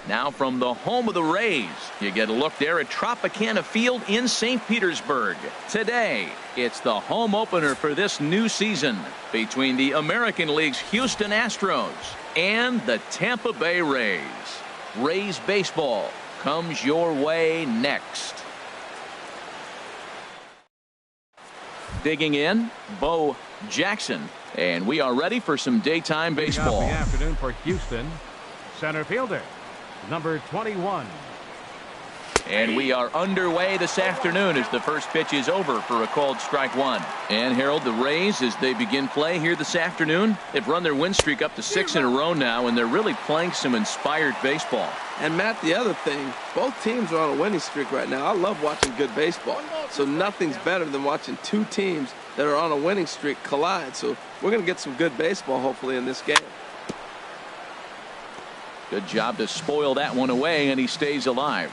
Now from the home of the Rays, you get a look there at Tropicana Field in St. Petersburg. Today, it's the home opener for this new season between the American League's Houston Astros and the Tampa Bay Rays. Rays baseball comes your way next. Digging in, Bo Jackson, and we are ready for some daytime baseball. The afternoon for Houston, center fielder, number 21. And we are underway this afternoon as the first pitch is over for a called strike one. And Harold, the Rays, as they begin play here this afternoon, they've run their win streak up to 6 in a row now, and they're really playing some inspired baseball. And Matt, the other thing, both teams are on a winning streak right now. I love watching good baseball. So nothing's better than watching two teams that are on a winning streak collide. So we're going to get some good baseball hopefully in this game. Good job to spoil that one away, and he stays alive.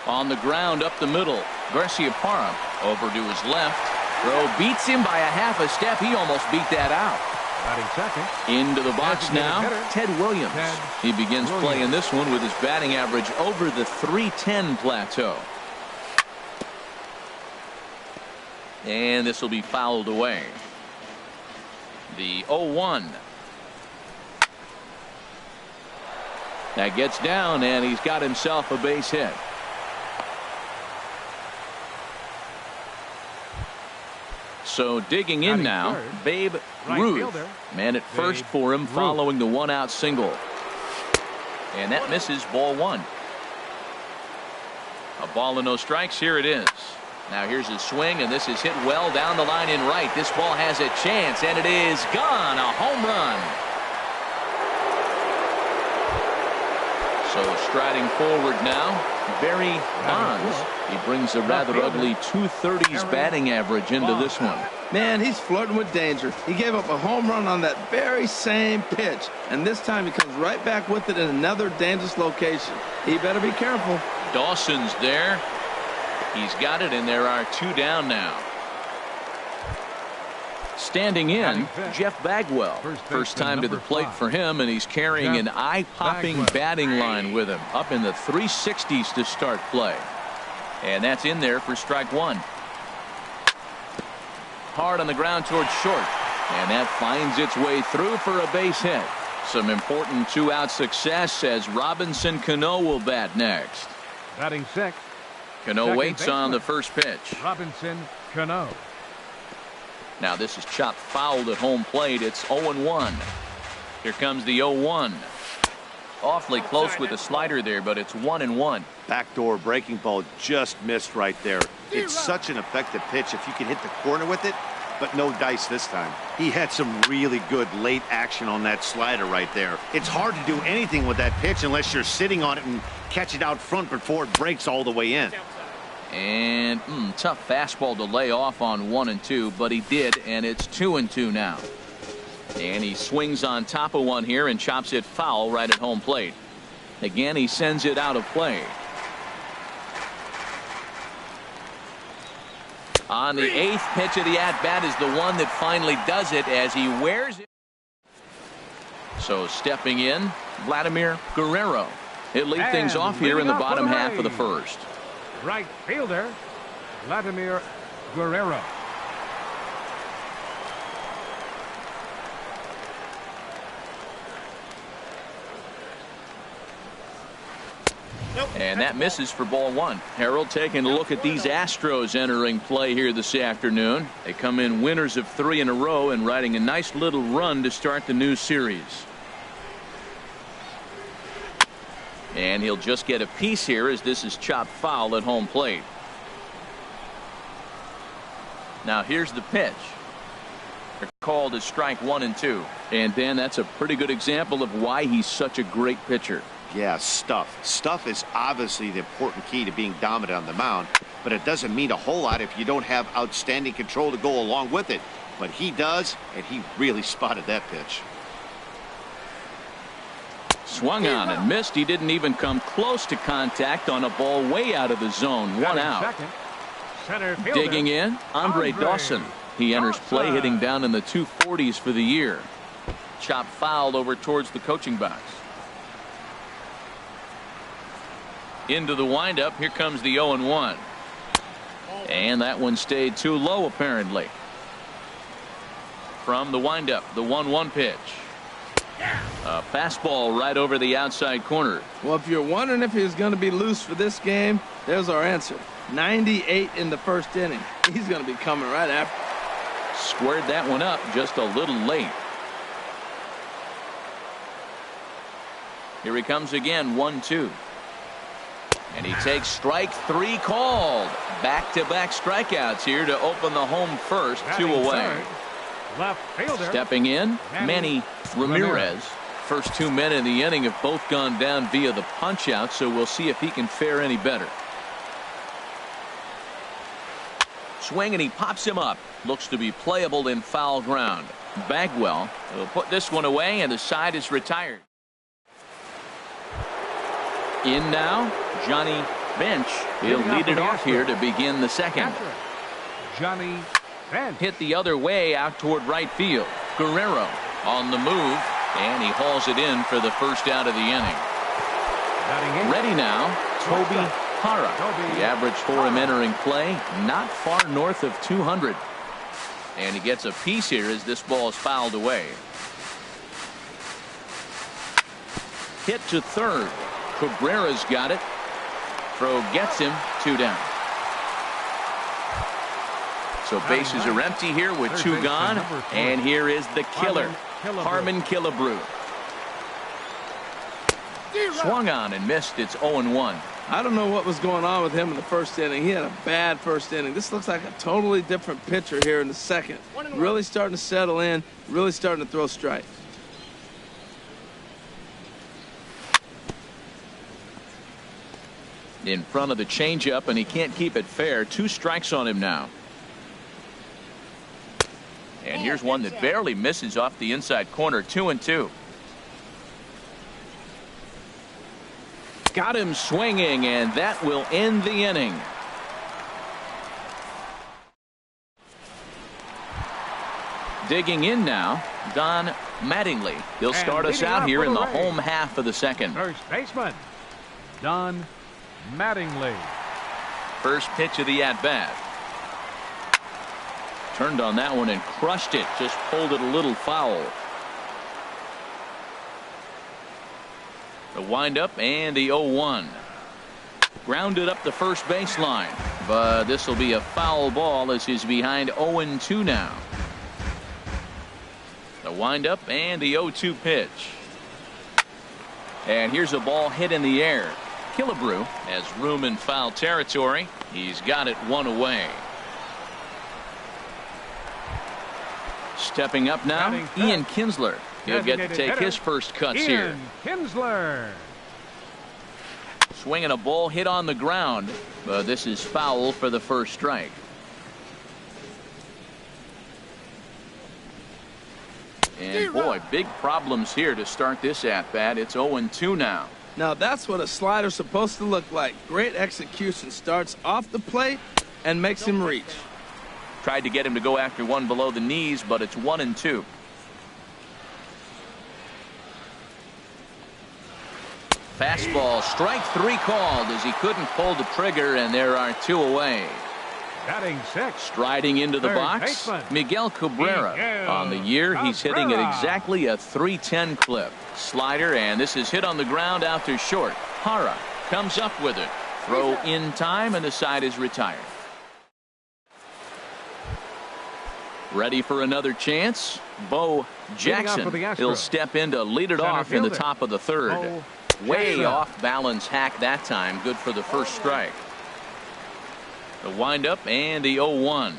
On the ground up the middle, Garciaparra over to his left. Throw beats him by a half a step. He almost beat that out. Batting second. Into the box now, Ted Williams. He begins playing this one with his batting average over the .310 plateau. And this will be fouled away. The 0-1. That gets down, and he's got himself a base hit. So digging in now, Babe Ruth. Man at first for him following the one-out single. And that misses, ball one. A ball and no strikes. Here it is. Now here's his swing, and this is hit well down the line in right. This ball has a chance, and it is gone. A home run. So striding forward now, Barry Bonds. He brings a rather ugly .230s batting average into this one. Man, he's flirting with danger. He gave up a home run on that very same pitch, and this time he comes right back with it in another dangerous location. He better be careful. Dawson's there. He's got it, and there are two down now. Standing in, Jeff Bagwell. First time to the plate for him, and he's carrying an eye-popping batting line with him. Up in the 360s to start play. And that's in there for strike one. Hard on the ground towards short. And that finds its way through for a base hit. Some important two-out success as Robinson Cano will bat next. Batting sixth. Cano waits on the first pitch. Robinson Cano. Now this is chopped fouled at home plate. It's 0-1. Here comes the 0-1. Awfully close with the slider there, but it's 1-1. Backdoor breaking ball just missed right there. It's such an effective pitch if you can hit the corner with it, but no dice this time. He had some really good late action on that slider right there. It's hard to do anything with that pitch unless you're sitting on it and catch it out front before it breaks all the way in. And tough fastball to lay off on 1-2, but he did, and it's 2-2 now. And he swings on top of one here and chops it foul right at home plate. Again, he sends it out of play. On the 8th pitch of the at-bat is the one that finally does it as he wears it. So stepping in, Vladimir Guerrero. He'll lead things off here in the bottom half of the first. Right fielder, Vladimir Guerrero. And that misses for ball one. Harold, taking a look at these Astros entering play here this afternoon. They come in winners of 3 in a row and riding a nice little run to start the new series. And he'll just get a piece here as this is chopped foul at home plate. Now here's the pitch. They're called as strike 1 and 2. And Dan, that's a pretty good example of why he's such a great pitcher. Yeah, stuff. Stuff is obviously the important key to being dominant on the mound, but it doesn't mean a whole lot if you don't have outstanding control to go along with it. But he does, and he really spotted that pitch. Swung on and missed. He didn't even come close to contact on a ball way out of the zone. One out. Second, center fielder, Digging in, Andre Dawson. He enters play hitting down in the 240s for the year. Chop fouled over towards the coaching box. Into the windup. Here comes the 0-1. And that one stayed too low apparently. From the windup, the 1-1 pitch. A fastball right over the outside corner. Well, if you're wondering if he's going to be loose for this game, there's our answer. 98 in the first inning. He's going to be coming right after. Squared that one up just a little late. Here he comes again, 1-2. And he takes strike 3 called. Back-to-back strikeouts here to open the home first. 2 away. Left fielder. Stepping in, Manny Ramirez. First 2 men in the inning have both gone down via the punch-out, so we'll see if he can fare any better. Swing, and he pops him up. Looks to be playable in foul ground. Bagwell will put this one away, and the side is retired. In now, Johnny Bench. He'll lead it off here to begin the second. Johnny Bench. Hit the other way out toward right field. Guerrero on the move, and he hauls it in for the first out of the inning. Ready now, Toby Hara. The average for him entering play, not far north of 200. And he gets a piece here as this ball is fouled away. Hit to third. Cabrera's got it. Throw gets him. 2 down. So bases are empty here with 2 gone. And here is the killer, Harmon Killebrew. Swung on and missed. It's 0-1. I don't know what was going on with him in the first inning. He had a bad first inning. This looks like a totally different pitcher here in the second. Really starting to settle in. Really starting to throw strikes. In front of the changeup, and he can't keep it fair. 2 strikes on him now. And here's one that barely misses off the inside corner. 2-2. Got him swinging, and that will end the inning. Digging in now, Don Mattingly. He'll start us out here in the home half of the second. First baseman, Don Mattingly. First pitch of the at-bat. Turned on that one and crushed it. Just pulled it a little foul. The windup and the 0-1. Grounded up the first baseline. But this will be a foul ball as he's behind 0-2 now. The windup and the 0-2 pitch. And here's a ball hit in the air. Killebrew has room in foul territory. He's got it 1 away. Stepping up now, Ian Kinsler. He'll get to take his first cuts here. Kinsler. Swinging a ball hit on the ground, but this is foul for the first strike. And boy, big problems here to start this at-bat. It's 0-2 now. Now that's what a slider's supposed to look like. Great execution. Starts off the plate and makes him reach. Tried to get him to go after one below the knees, but it's 1-2. Fastball, strike 3 called as he couldn't pull the trigger, and there are 2 away. Batting 6. Striding into the box, Miguel Cabrera. On the year, he's hitting at exactly a .310 clip. Slider, and this is hit on the ground out to short. Hara comes up with it. Throw in time, and the side is retired. Ready for another chance? Bo Jackson. He'll step in to lead it off in the top of the third. Way off balance hack that time. Good for the first strike. The windup and the 0-1.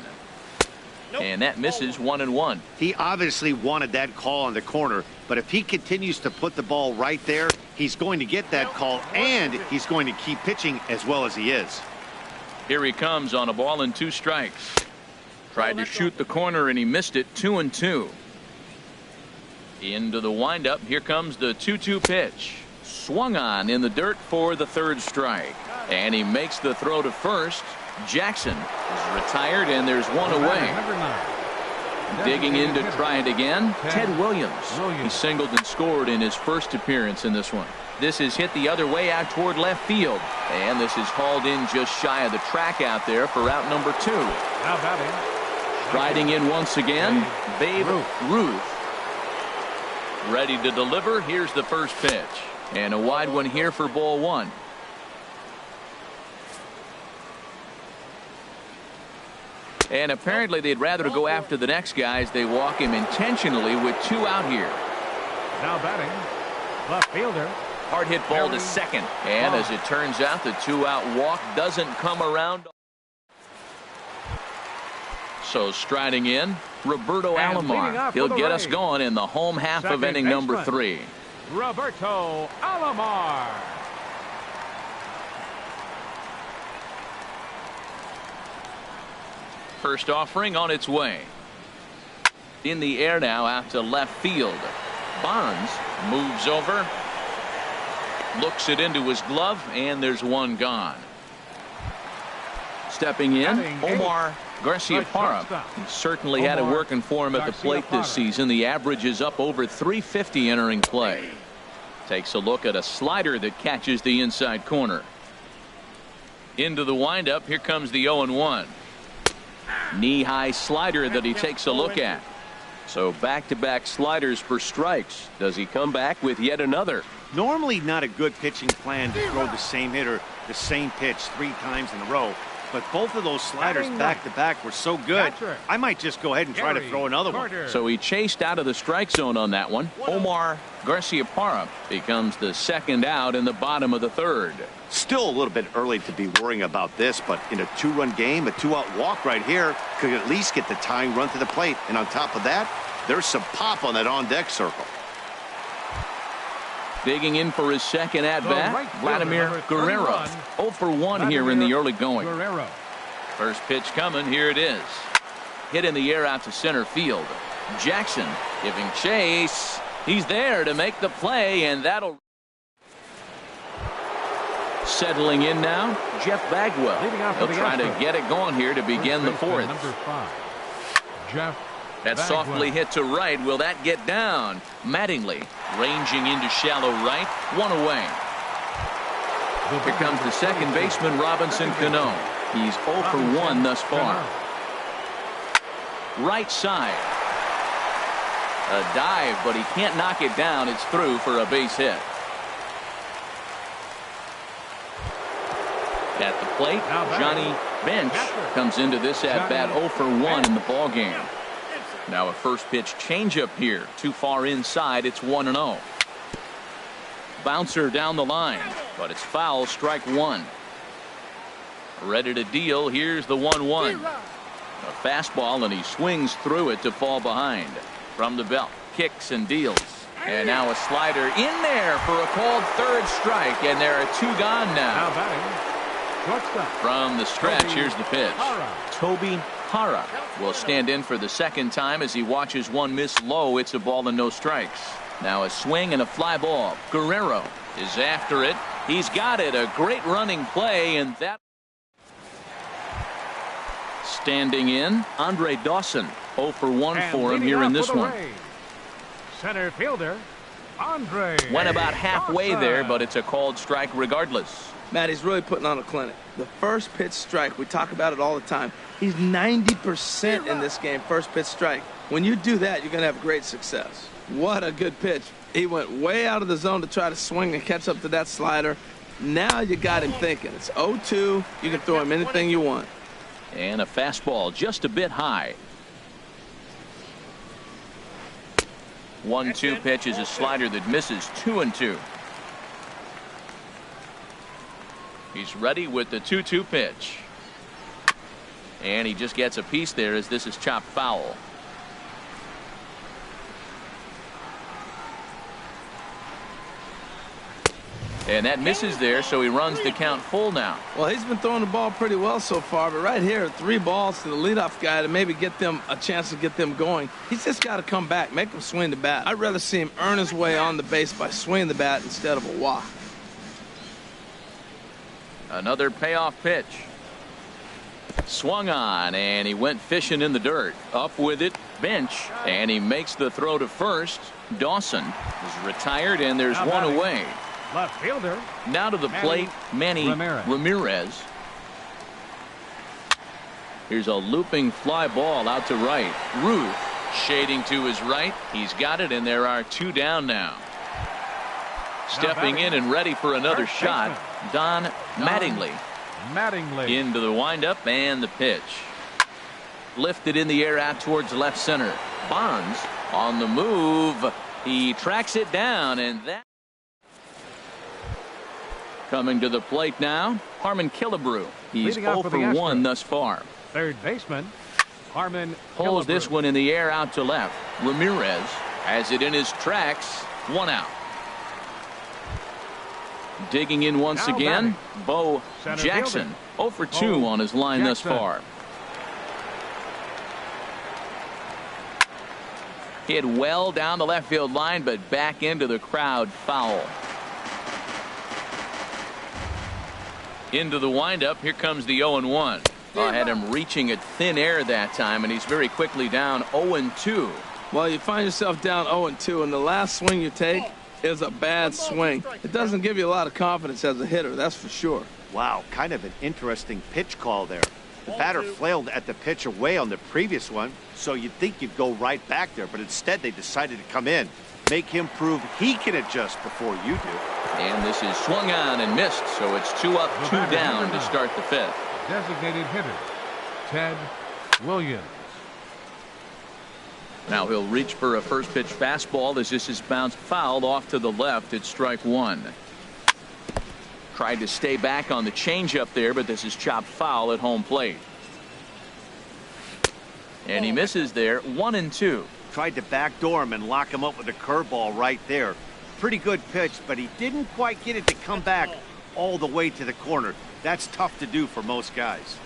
And that misses 1-1. He obviously wanted that call on the corner, but if he continues to put the ball right there, he's going to get that call, and he's going to keep pitching as well as he is. Here he comes on a ball and 2 strikes. Tried to shoot the corner, and he missed it. 2-2. Into the windup. Here comes the 2-2 pitch. Swung on in the dirt for the third strike. And he makes the throw to first. Jackson is retired, and there's one away. Number 9. Digging in to try it again, Ted Williams. He singled and scored in his first appearance in this one. This is hit the other way out toward left field. And this is hauled in just shy of the track out there for out number 2. Now batting. Striding in once again, Babe Ruth. Ready to deliver. Here's the first pitch. And a wide one here for ball 1. And apparently they'd rather go after the next guy as they walk him intentionally with 2 out here. Now batting. Left fielder. Hard hit ball to second. And as it turns out, the 2-out walk doesn't come around. So striding in, Roberto Alomar. He'll get us going in the home half of inning number 3. Roberto Alomar. First offering on its way. In the air now out to left field. Bonds moves over. Looks it into his glove, and there's one gone. Stepping in, Omar Garciaparra. He certainly had it working for him at the plate this season. The average is up over 350 entering play. Takes a look at a slider that catches the inside corner. Into the windup. Here comes the 0-1. Knee-high slider that he takes a look at. So back-to-back sliders for strikes. Does he come back with yet another? Normally not a good pitching plan to throw the same hitter the same pitch 3 times in a row. But both of those sliders back-to-back were so good, I might just go ahead and try to throw another one. So he chased out of the strike zone on that one. Omar Garciaparra becomes the second out in the bottom of the 3rd. Still a little bit early to be worrying about this, but in a 2-run game, a 2-out walk right here could at least get the tying run to the plate. And on top of that, there's some pop on that on-deck circle. Digging in for his second at-bat, Vladimir Guerrero. 0 for 1 here in the early going. First pitch coming. Here it is. Hit in the air out to center field. Jackson giving chase. He's there to make the play, and that'll... Settling in now, Jeff Bagwell. He'll try to get it going here to begin the 4th. Number 5. Jeff That softly hit to right. Will that get down? Mattingly ranging into shallow right. 1 away. Here comes the second baseman, Robinson Cano. He's 0 for 1 thus far. Right side. A dive, but he can't knock it down. It's through for a base hit. At the plate, Johnny Bench comes into this at-bat 0 for 1 in the ballgame. Now a first pitch changeup here. Too far inside. It's 1-0. Bouncer down the line, but it's foul. Strike 1. Ready to deal. Here's the 1-1. A fastball, and he swings through it to fall behind. From the belt, kicks and deals. And now a slider in there for a called 3rd strike, and there are 2 gone now. From the stretch, here's the pitch. Toby Hara will stand in for the second time as he watches one miss low. It's a ball and no strikes. Now a swing and a fly ball. Guerrero is after it. He's got it. A great running play, and that... Standing in, Andre Dawson. 0 for 1 for him here in this one. Center fielder, Andre. Went about halfway there, but it's a called strike regardless. Matt, he's really putting on a clinic. The first pitch strike, we talk about it all the time. He's 90% in this game, first pitch strike. When you do that, you're going to have great success. What a good pitch. He went way out of the zone to try to swing and catch up to that slider. Now you got him thinking. It's 0-2. You can throw him anything you want. And a fastball just a bit high. 1-2 pitch is a slider that misses. 2-2. He's ready with the 2-2 pitch. And he just gets a piece there as this is chopped foul. And that misses there, so he runs the count full now. Well, he's been throwing the ball pretty well so far, but right here, 3 balls to the leadoff guy to maybe get them a chance to get them going. He's just got to come back, make him swing the bat. I'd rather see him earn his way on the base by swinging the bat instead of a walk. Another payoff pitch. Swung on, and he went fishing in the dirt. Up with it, bench, and he makes the throw to first. Dawson is retired, and there's one away. Left fielder. Now to the plate, Manny Ramirez. Here's a looping fly ball out to right. Ruth shading to his right. He's got it, and there are 2 down now. Stepping in and ready for another shot, Don Mattingly. Into the windup and the pitch. Lifted in the air out towards left center. Bonds on the move. He tracks it down, and that. Coming to the plate now, Harmon Killebrew. He's 0 for 1 thus far. Third baseman, Harmon pulls this one in the air out to left. Ramirez has it in his tracks. 1 out. Digging in once again, Bo Jackson. 0 for 2 on his line thus far. Hit well down the left field line, but back into the crowd, foul. Into the windup. Here comes the 0-1. Had him reaching at thin air that time, and he's very quickly down 0-2. Well, you find yourself down 0-2, and the last swing you take is a bad swing. It doesn't give you a lot of confidence as a hitter, that's for sure. Wow, kind of an interesting pitch call there. The batter flailed at the pitch away on the previous one, so you'd think you'd go right back there, but instead they decided to come in, make him prove he can adjust before you do. And this is swung on and missed, so it's 2 up, 2 down to start the 5th. Designated hitter, Ted Williams. Now he'll reach for a first pitch fastball as this is bounced foul off to the left. It's strike 1. Tried to stay back on the changeup there, but this is chopped foul at home plate. And he misses there. 1-2. Tried to backdoor him and lock him up with a curveball right there. Pretty good pitch, but he didn't quite get it to come back all the way to the corner. That's tough to do for most guys.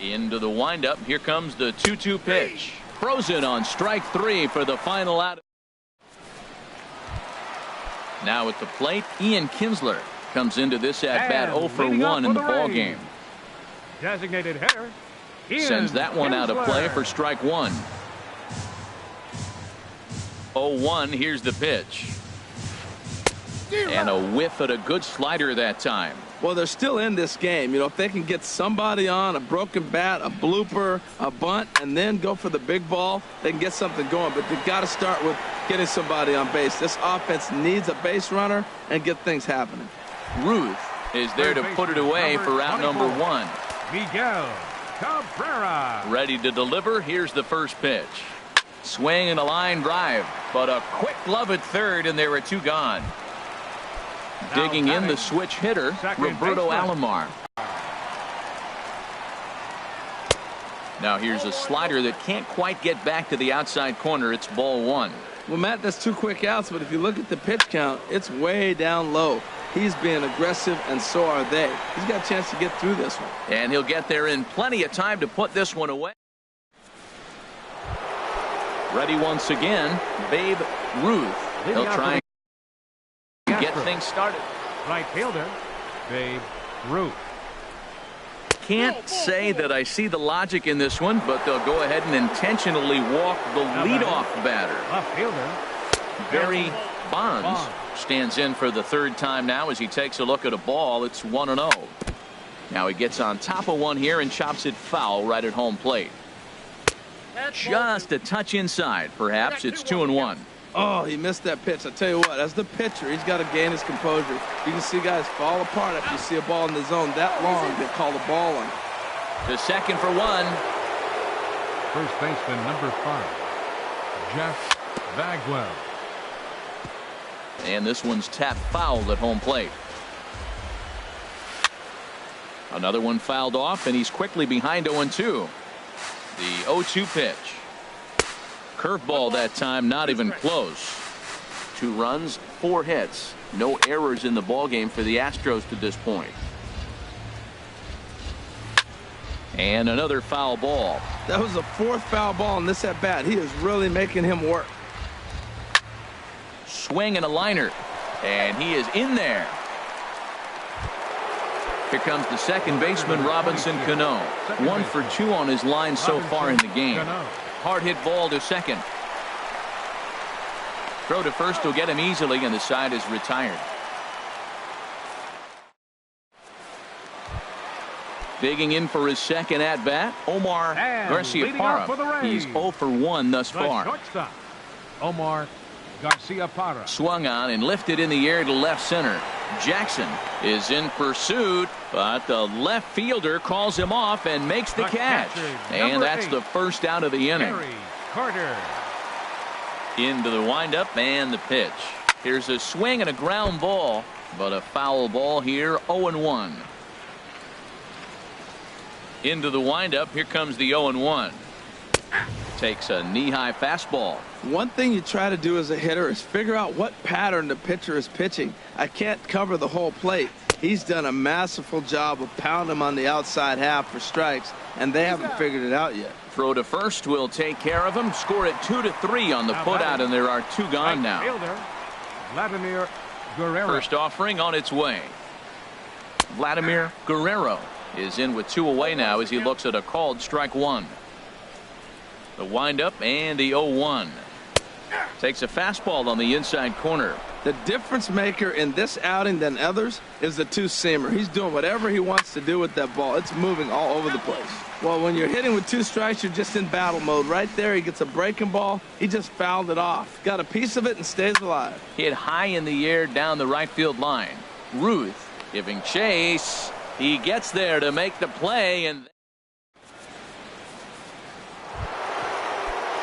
Into the windup. Here comes the 2-2 pitch. Frozen on strike 3 for the final out. Now at the plate, Ian Kinsler comes into this at bat 0 for 1 in the ball game. Designated hitter, Ian sends that one out of play for strike 1. 0-1. Here's the pitch. And a whiff at a good slider that time. Well, they're still in this game. You know, if they can get somebody on, a broken bat, a blooper, a bunt, and then go for the big ball, they can get something going. But they've got to start with getting somebody on base. This offense needs a base runner and get things happening. Ruth is there to put it away for out number 1. Miguel Cabrera. Ready to deliver. Here's the first pitch. Swing and a line drive, but a quick glove at third, and there are 2 gone. Digging in the switch hitter, Roberto Alomar. Now here's a slider that can't quite get back to the outside corner. It's ball 1. Well, Matt, that's 2 quick outs, but if you look at the pitch count, it's way down low. He's being aggressive, and so are they. He's got a chance to get through this one. And he'll get there in plenty of time to put this one away. Ready once again, Babe Ruth. He'll try and get things started. Right fielder, Babe Ruth. Can't say that I see the logic in this one, but they'll go ahead and intentionally walk the leadoff batter. Left fielder, Barry Bonds stands in for the 3rd time now as he takes a look at a ball. It's 1-0. Now he gets on top of one here and chops it foul right at home plate. Just a touch inside, perhaps. It's 2-1. Oh, he missed that pitch. I tell you what, as the pitcher, he's got to gain his composure. You can see guys fall apart after you see a ball in the zone that long. They call the ball on. To second for 1. First baseman number 5, Jeff Bagwell. And this one's tapped foul at home plate. Another one fouled off, and he's quickly behind 0-2. The 0-2 pitch. Curveball that time, not even close. 2 runs, 4 hits. No errors in the ballgame for the Astros to this point. And another foul ball. That was the 4th foul ball in this at-bat. He is really making him work. Swing and a liner. And he is in there. Here comes the second baseman, Robinson Cano. 1 for 2 on his line so far in the game. Hard hit ball to second. Throw to first will get him easily, and the side is retired. Digging in for his second at-bat, Omar Garciaparra. He's 0 for 1 thus far. Shortstop, Omar Garciaparra. Swung on and lifted in the air to left center. Jackson is in pursuit, but the left fielder calls him off and makes the catch. And that's the first out of the inning. Carter. Into the windup and the pitch. Here's a swing and a ground ball, but a foul ball here, 0-1. Into the windup, here comes the 0-1. Takes a knee-high fastball. One thing you try to do as a hitter is figure out what pattern the pitcher is pitching. I can't cover the whole plate. He's done a masterful job of pounding him on the outside half for strikes, and they haven't figured it out yet. Throw to first will take care of him. Score it 2-3 on the putout, and there are 2 gone now. Vladimir Guerrero. First offering on its way. Vladimir Guerrero is in with 2 away now as he looks at a called strike 1. The windup and the 0-1. Takes a fastball on the inside corner. The difference maker in this outing than others is the 2-seamer. He's doing whatever he wants to do with that ball. It's moving all over the place. Well, when you're hitting with 2 strikes, you're just in battle mode. Right there, he gets a breaking ball. He just fouled it off. Got a piece of it and stays alive. Hit high in the air down the right field line. Ruth giving chase. He gets there to make the play, and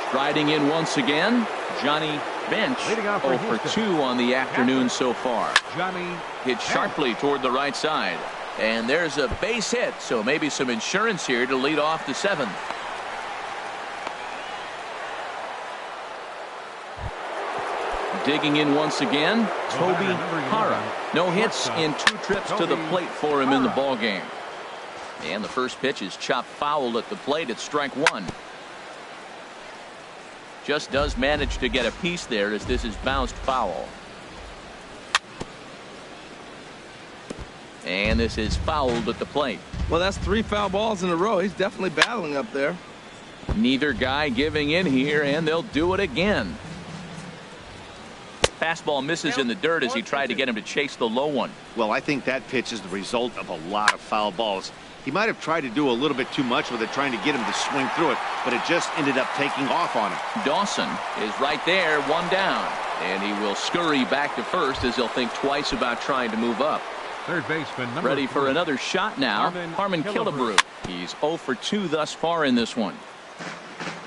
striding in once again, Johnny Bench. 0 for 2 on the afternoon so far. Johnny hit sharply toward the right side. And there's a base hit, so maybe some insurance here to lead off the 7th. Digging in once again, Toby Hara. No hits in 2 trips to the plate for him in the ballgame. And the first pitch is chopped foul at the plate at strike 1. Just does manage to get a piece there as this is bounced foul. And this is fouled at the plate. Well, that's 3 foul balls in a row. He's definitely battling up there. Neither guy giving in here, and they'll do it again. Fastball misses in the dirt as he tried to get him to chase the low one. Well, I think that pitch is the result of a lot of foul balls. He might have tried to do a little bit too much with it, trying to get him to swing through it, but it just ended up taking off on him. Dawson is right there, 1 down. And he will scurry back to first as he'll think twice about trying to move up. Third baseman, ready for 3. another shot now. Harmon Killebrew. He's 0 for 2 thus far in this one.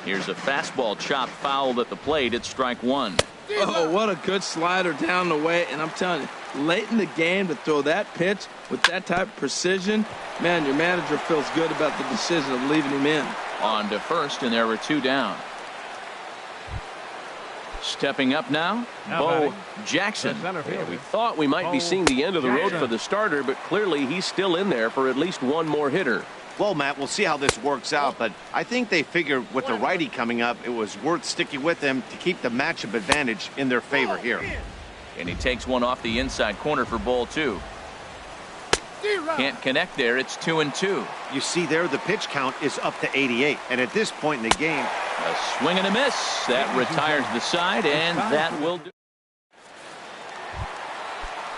Here's a fastball chopped fouled at the plate at strike 1. Oh, what a good slider down the way. And I'm telling you, late in the game to throw that pitch with that type of precision, man, your manager feels good about the decision of leaving him in. On to first, and there were 2 down. Stepping up now, Bo Jackson. Yeah, we thought we might be seeing the end of the road for the starter, but clearly he's still in there for at least 1 more hitter. Well, Matt, we'll see how this works out, but I think they figured with the righty coming up, it was worth sticking with them to keep the matchup advantage in their favor here. And he takes one off the inside corner for ball 2. Can't connect there. It's 2-2. You see there, the pitch count is up to 88, and at this point in the game, a swing and a miss. That retires the side, and that will do.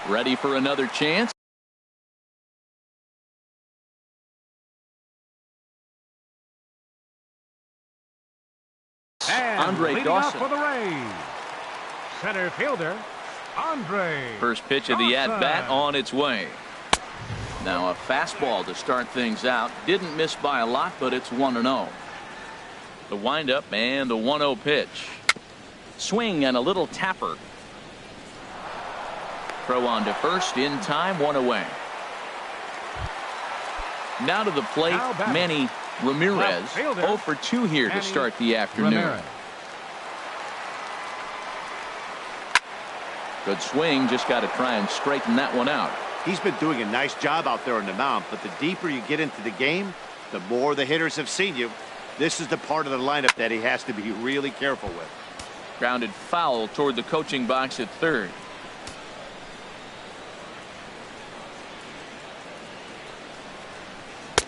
Ready for another chance. Andre Dawson for the Rays. Center fielder Andre. First pitch of the at-bat on its way. Now a fastball to start things out. Didn't miss by a lot, but it's 1-0. The windup and the 1-0 pitch. Swing and a little tapper. Throw on to first in time, 1 away. Now to the plate, Manny Ramirez. 0 for 2 here to start the afternoon. Good swing, just got to try and straighten that one out. He's been doing a nice job out there on the mound, but the deeper you get into the game, the more the hitters have seen you. This is the part of the lineup that he has to be really careful with. Grounded foul toward the coaching box at third.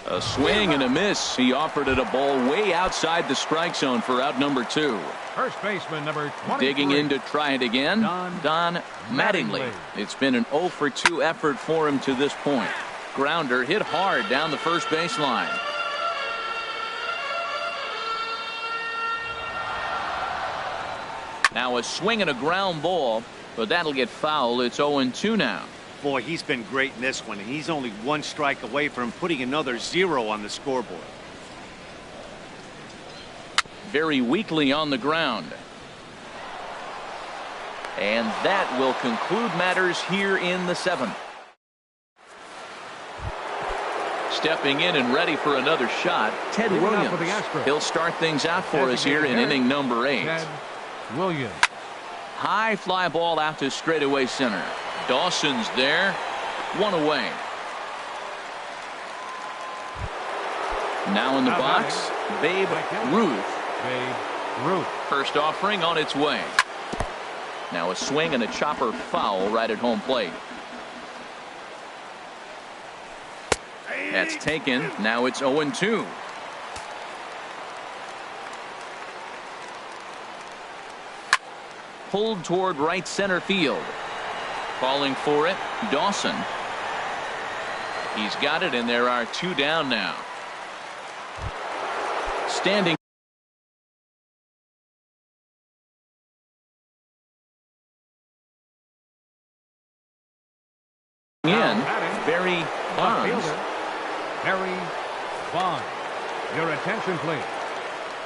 A swing and a miss. He offered it a ball way outside the strike zone for out number 2. First baseman number 23. Digging in to try it again, Don Mattingly. It's been an 0 for 2 effort for him to this point. Grounder hit hard down the first baseline. Now a swing and a ground ball, but that'll get foul. It's 0-2 now. Boy, he's been great in this one, and he's only one strike away from putting another 0 on the scoreboard. Very weakly on the ground. And that will conclude matters here in the 7th. Stepping in and ready for another shot, Ted Williams. He'll start things out for us here in inning number 8. Ted Williams. High fly ball out to straightaway center. Dawson's there. 1 away. Now in the box, Babe Ruth. First offering on its way. Now a swing and a chopper foul right at home plate. That's taken. Now it's 0-2. Pulled toward right center field. Calling for it, Dawson. He's got it, and there are 2 down now. Standing in, Barry Bonds. Barry Bonds. Your attention, please.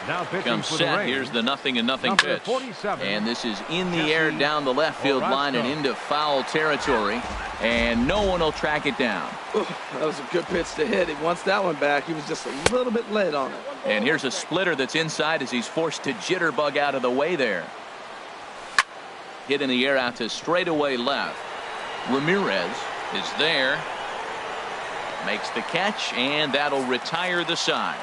Now pitching Comes for set. the Rays. Here's the 0-0 Number pitch. 47. And this is in the air down the left field line and into foul territory. And no one will track it down. Ooh, that was a good pitch to hit. He wants that one back. He was just a little bit late on it. And here's a splitter that's inside as he's forced to jitterbug out of the way there. Hit in the air out to straightaway left. Ramirez is there. Makes the catch, and that'll retire the side.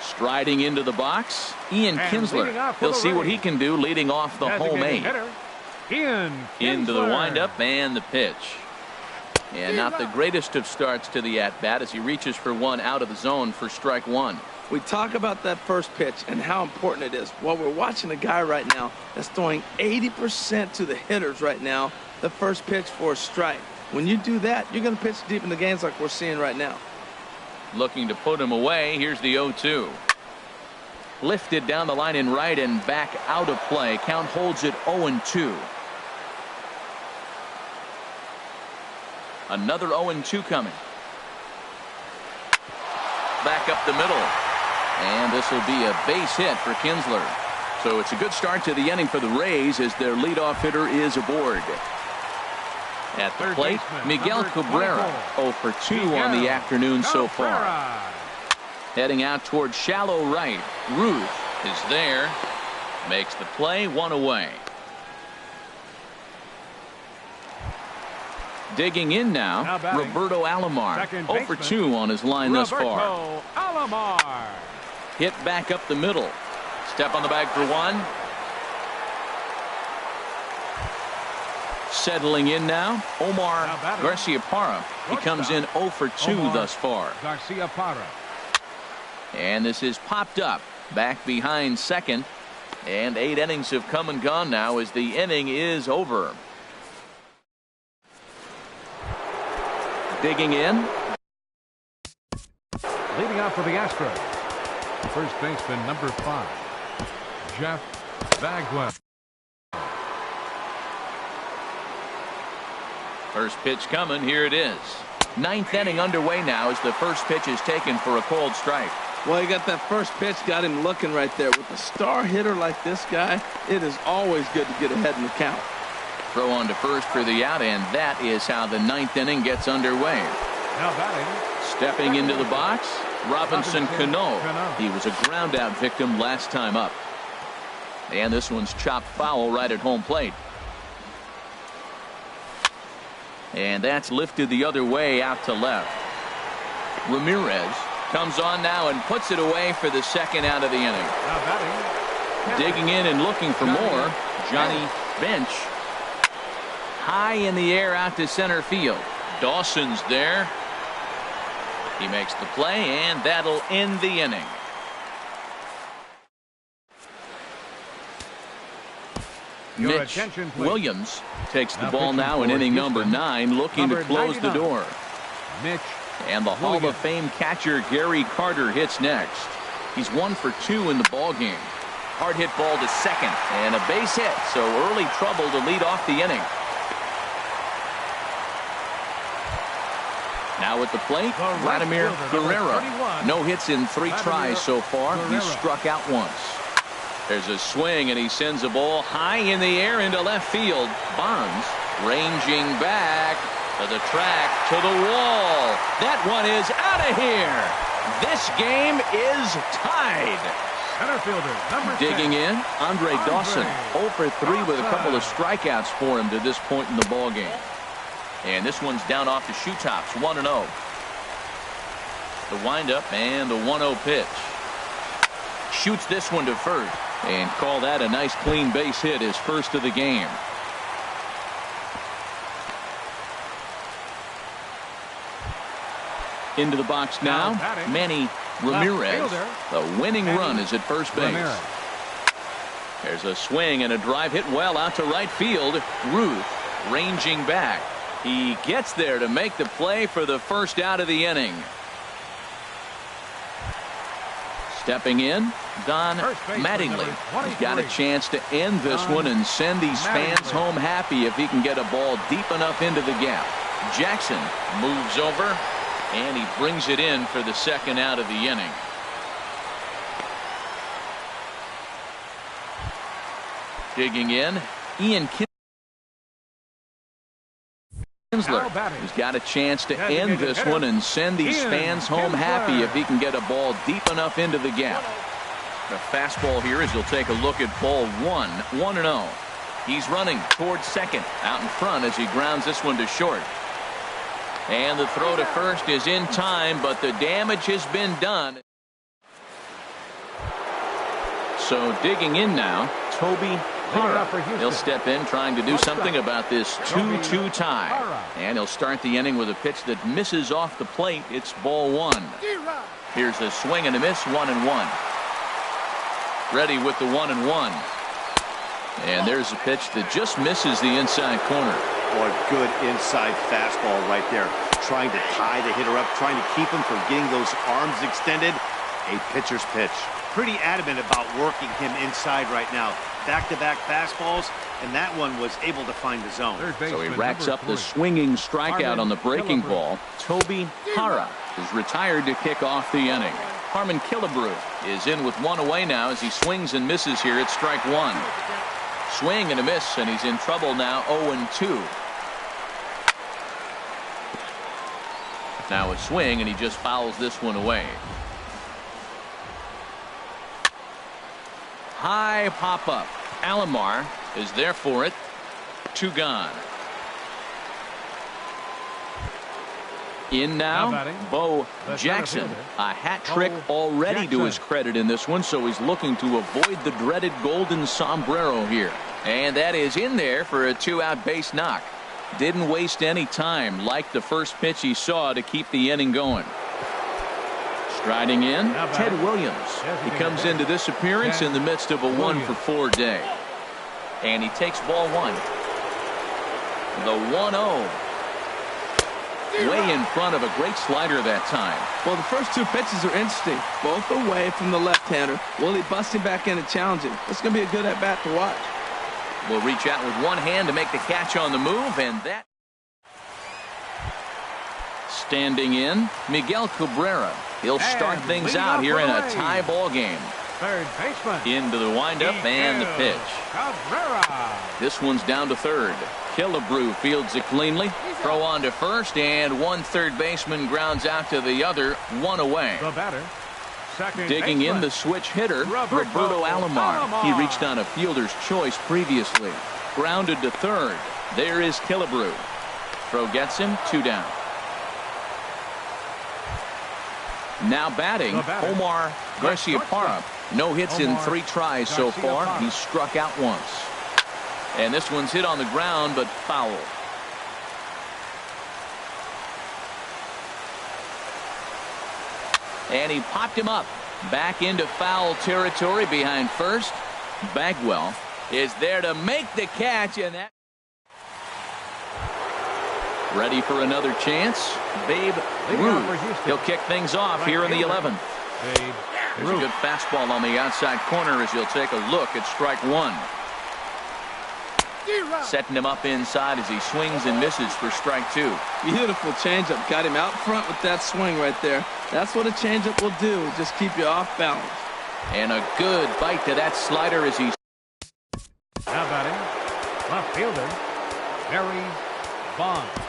Striding into the box, Ian Kinsler. He'll see what he can do leading off the home 8. Into the windup and the pitch. And not the greatest of starts to the at-bat as he reaches for one out of the zone for strike 1. We talk about that first pitch and how important it is. Well, we're watching a guy right now that's throwing 80% to the hitters right now, the first pitch for a strike. When you do that, you're going to pitch deep in the games like we're seeing right now. Looking to put him away. Here's the 0-2. Lifted down the line in right and back out of play. Count holds it 0-2. Another 0-2 coming. Back up the middle. And this will be a base hit for Kinsler. So it's a good start to the inning for the Rays as their leadoff hitter is aboard. At the plate, Miguel Cabrera, 0 for 2 on the afternoon so far. Heading out toward shallow right. Ruth is there. Makes the play, 1 away. Digging in now, Roberto Alomar. 0 for 2 on his line thus far. Alomar. Hit back up the middle. Step on the bag for 1. Settling in now, Omar Garciaparra. He comes in 0 for 2 thus far. Garciaparra. And this is popped up. Back behind second. And 8 innings have come and gone now as the inning is over. Digging in. Leading out for the Astros. First baseman number 5. Jeff Bagwell. First pitch coming. Here it is. 9th inning underway now as the first pitch is taken for a called strike. Well, he got that first pitch, got him looking right there. With a star hitter like this guy, it is always good to get ahead in the count. Throw on to first for the out, and that is how the 9th inning gets underway. Now batting. Stepping into the box, Robinson Cano. He was a ground out victim last time up. And this one's chopped foul right at home plate. And that's lifted the other way out to left. Ramirez comes on now and puts it away for the second out of the inning. Digging in and looking for more, Johnny Bench. High in the air out to center field. Dawson's there. He makes the play, and that'll end the inning. Mitch Williams takes the ball now in inning number 9, looking to close the door. And the Hall of Fame catcher Gary Carter hits next. He's 1 for 2 in the ball game. Hard hit ball to second and a base hit, so early trouble to lead off the inning. Now at the plate, Vladimir Guerrero. No hits in 3 tries so far. He's struck out once. There's a swing, and he sends a ball high in the air into left field. Bonds ranging back to the track, to the wall. That one is out of here. This game is tied. Center fielder, number 10. Digging in, Andre Dawson. 0 for 3 with a couple of strikeouts for him to this point in the ball game. And this one's down off the shoe tops, 1-0. The windup and the 1-0 pitch. Shoots this one to first and call that a nice clean base hit, his first of the game. Into the box now, Manny Ramirez. The winning run is at first base. There's a swing and a drive hit well out to right field. Ruth ranging back. He gets there to make the play for the first out of the inning. Stepping in, Don Mattingly. He's got a chance to end this one and send these fans home happy if he can get a ball deep enough into the gap. Jackson moves over, and he brings it in for the second out of the inning. Digging in, Ian Kinsler. He's got a chance to end this one and send these fans home happy if he can get a ball deep enough into the gap. The fastball here as he'll take a look at ball 1, 1-0. He's running towards second, out in front as he grounds this one to short. And the throw to first is in time, but the damage has been done. So digging in now, Toby Hara. He'll step in trying to do something about this 2-2 tie. And he'll start the inning with a pitch that misses off the plate. It's ball 1. Here's a swing and a miss, 1-1. Ready with the 1-1. And there's a pitch that just misses the inside corner. Boy, good inside fastball right there. Trying to tie the hitter up, trying to keep him from getting those arms extended. A pitcher's pitch. Pretty adamant about working him inside right now. Back-to-back fastballs, and that one was able to find the zone. So he racks up the swinging strikeout on the breaking ball. Toby Hara is retired to kick off the inning. Harmon Killebrew is in with 1 away now as he swings and misses here at strike 1. Swing and a miss, and he's in trouble now, 0-2. Now a swing, and he just fouls this one away. High pop up. Alomar is there for it. 2 gone. In now, Bo Jackson. A hat trick already to his credit in this one, so he's looking to avoid the dreaded golden sombrero here. And that is in there for a 2-out base knock. Didn't waste any time, like the first pitch he saw, to keep the inning going. Striding in, Ted Williams. He comes into this appearance in the midst of a 1-for-4 day. And he takes ball 1. The 1-0. Way in front of a great slider that time. Well, the first 2 pitches are interesting. Both away from the left-hander. Willie busting back in and challenging. It's going to be a good at-bat to watch. Will reach out with one hand to make the catch on the move, and that. Standing in, Miguel Cabrera. He'll start things out here in a tie ball game. Third baseman. Into the windup and the pitch. Cabrera. This one's down to third. Killebrew fields it cleanly. Throw on to first, and one third baseman grounds out to the other, 1 away. The batter, Digging in, the switch hitter, Roberto Alomar. He reached on a fielder's choice previously. Grounded to third. There is Killebrew. Throw gets him, 2 down. Now batting, Omar Garciaparra. No hits in 3 tries so far. He's struck out once. And this one's hit on the ground, but foul. And he popped him up. Back into foul territory behind first. Bagwell is there to make the catch, and that. Ready for another chance. Babe Ruth. He'll kick things off here in the 11th. There's a good fastball on the outside corner as he'll take a look at strike 1. Setting him up inside as he swings and misses for strike 2. Beautiful changeup. Got him out front with that swing right there. That's what a changeup will do. Just keep you off balance. And a good bite to that slider as he's. Now batting, left fielder, Barry Bonds.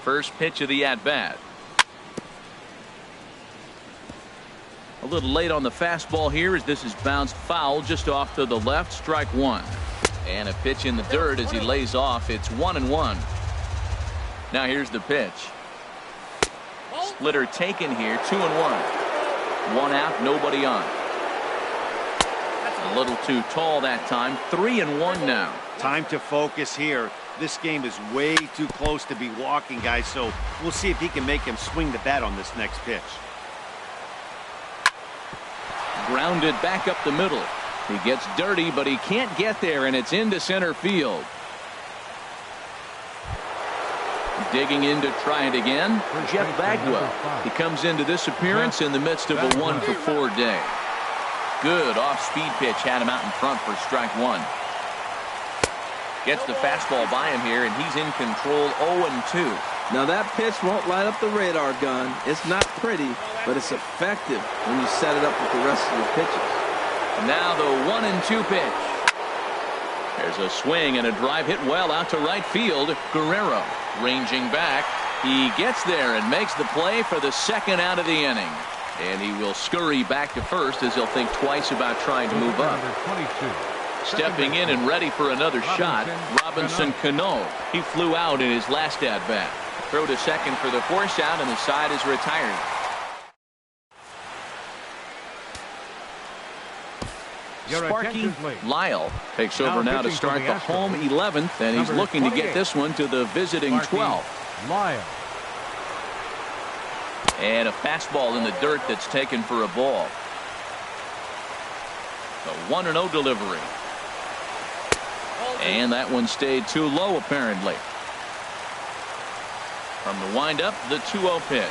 First pitch of the at-bat. A little late on the fastball here as this is bounced foul just off to the left. Strike 1. And a pitch in the dirt as he lays off. It's 1-1. Now here's the pitch. Splitter taken here. 2-1. 1 out, nobody on. A little too tall that time. 3-1 now. Time to focus here. This game is way too close to be walking, guys, so we'll see if he can make him swing the bat on this next pitch. Grounded back up the middle. He gets dirty, but he can't get there, and it's into center field. Digging in to try it again, Jeff Bagwell. He comes into this appearance in the midst of a 1-for-4 day. Good off-speed pitch had him out in front for strike 1. Gets the fastball by him here, and he's in control. 0-2. Now that pitch won't light up the radar gun. It's not pretty, but it's effective when you set it up with the rest of your pitches. Now the 1-2 pitch. There's a swing and a drive hit well out to right field. Guerrero ranging back. He gets there and makes the play for the second out of the inning. And he will scurry back to first as he'll think twice about trying to move up. Stepping in and ready for another shot, Robinson Cano. He flew out in his last at-bat. Throw to second for the force out, and the side is retired. Sparky Lyle takes over now to start the home 11th, and he's looking to get this one to the visiting 12th. Lyle. And a fastball in the dirt that's taken for a ball. The 1-0 delivery. And that one stayed too low, apparently. From the windup, the 2-0 pitch.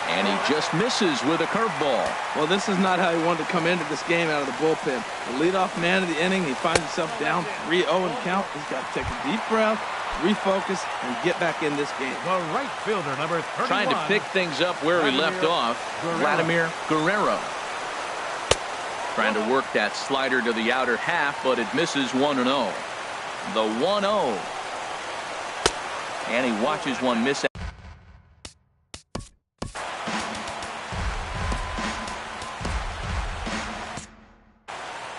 And he just misses with a curveball. Well, this is not how he wanted to come into this game out of the bullpen. The leadoff man of the inning, he finds himself down 3-0 in count. He's got to take a deep breath, refocus, and get back in this game. The right fielder, number 31. Trying to pick things up where he left off, Vladimir Guerrero. Trying to work that slider to the outer half, but it misses 1-0. The 1-0. And he watches one miss.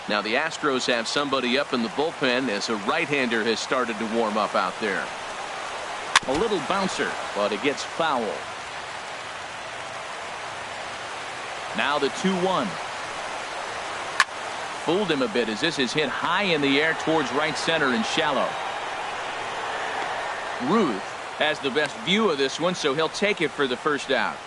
Now the Astros have somebody up in the bullpen as a right-hander has started to warm up out there. A little bouncer, but it gets foul. Now the 2-1. Fooled him a bit as this is hit high in the air towards right center and shallow. Ruth has the best view of this one, so he'll take it for the first out.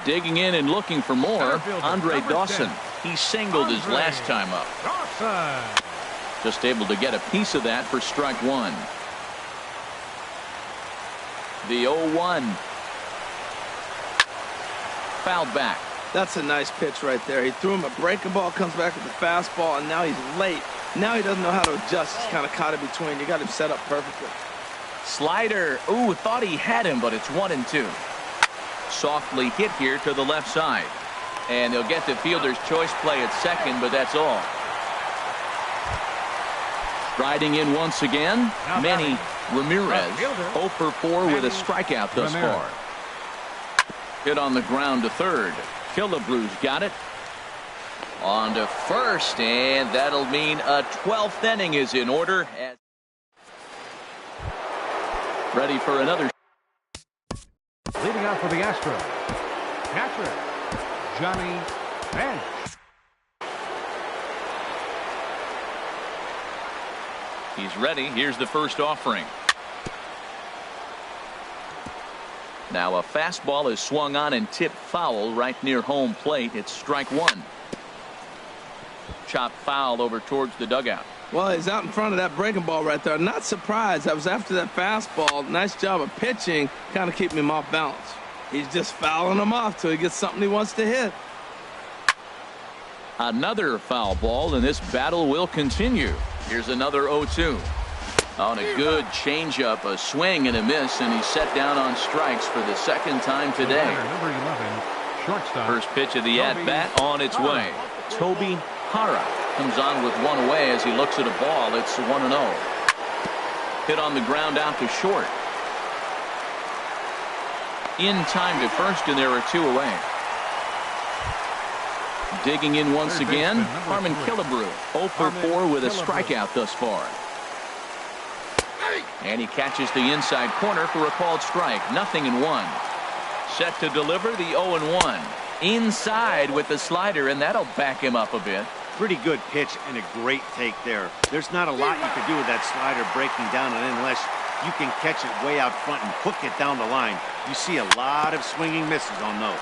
Digging in and looking for more, Andre Dawson. He singled his last time up. Just able to get a piece of that for strike 1. The 0-1. Fouled back. That's a nice pitch right there. He threw him a breaking ball, comes back with the fastball, and now he's late. Now he doesn't know how to adjust. He's kind of caught in between. You got him set up perfectly. Slider. Ooh, thought he had him, but it's 1-2. Softly hit here to the left side. And they'll get the fielder's choice play at second, but that's all. Riding in once again, Manny Ramirez, 0 for 4 with a strikeout thus far. Hit on the ground to third. Killebrews got it. On to first, and that'll mean a 12th inning is in order. Ready for another. Leading out for the Astros, catcher Johnny Bench. He's ready. Here's the first offering. Now a fastball is swung on and tipped foul right near home plate. It's strike one. Chopped foul over towards the dugout. Well, he's out in front of that breaking ball right there. Not surprised. I was after that fastball. Nice job of pitching, kind of keeping him off balance. He's just fouling him off till he gets something he wants to hit. Another foul ball, and this battle will continue. Here's another 0-2. On a good changeup, a swing and a miss, and he's set down on strikes for the second time today. Number 11, shortstop. First pitch of the at-bat on its way. Toby Hara comes on with one away as he looks at a ball. It's 1-0. Hit on the ground out to short. In time to first, and there are two away. Digging in once again, Harmon Killebrew, 0 for 4 with a strikeout thus far. And he catches the inside corner for a called strike. 0-1. Set to deliver the 0-1. Inside with the slider, and that'll back him up a bit. Pretty good pitch and a great take there. There's not a lot you can do with that slider breaking down and in unless you can catch it way out front and hook it down the line. You see a lot of swinging misses on those.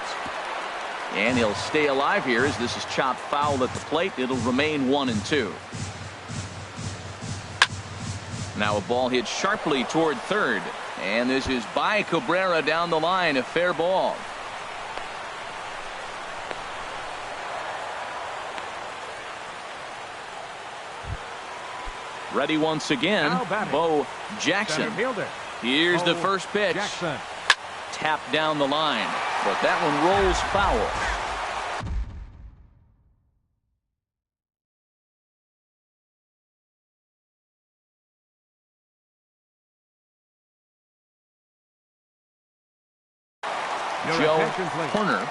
And he'll stay alive here as this is chopped foul at the plate. It'll remain 1-2. Now a ball hit sharply toward third. And this is by Cabrera down the line. A fair ball. Ready once again, Bo Jackson. Here's the first pitch. Tapped down the line, but that one rolls foul. Joe Horner.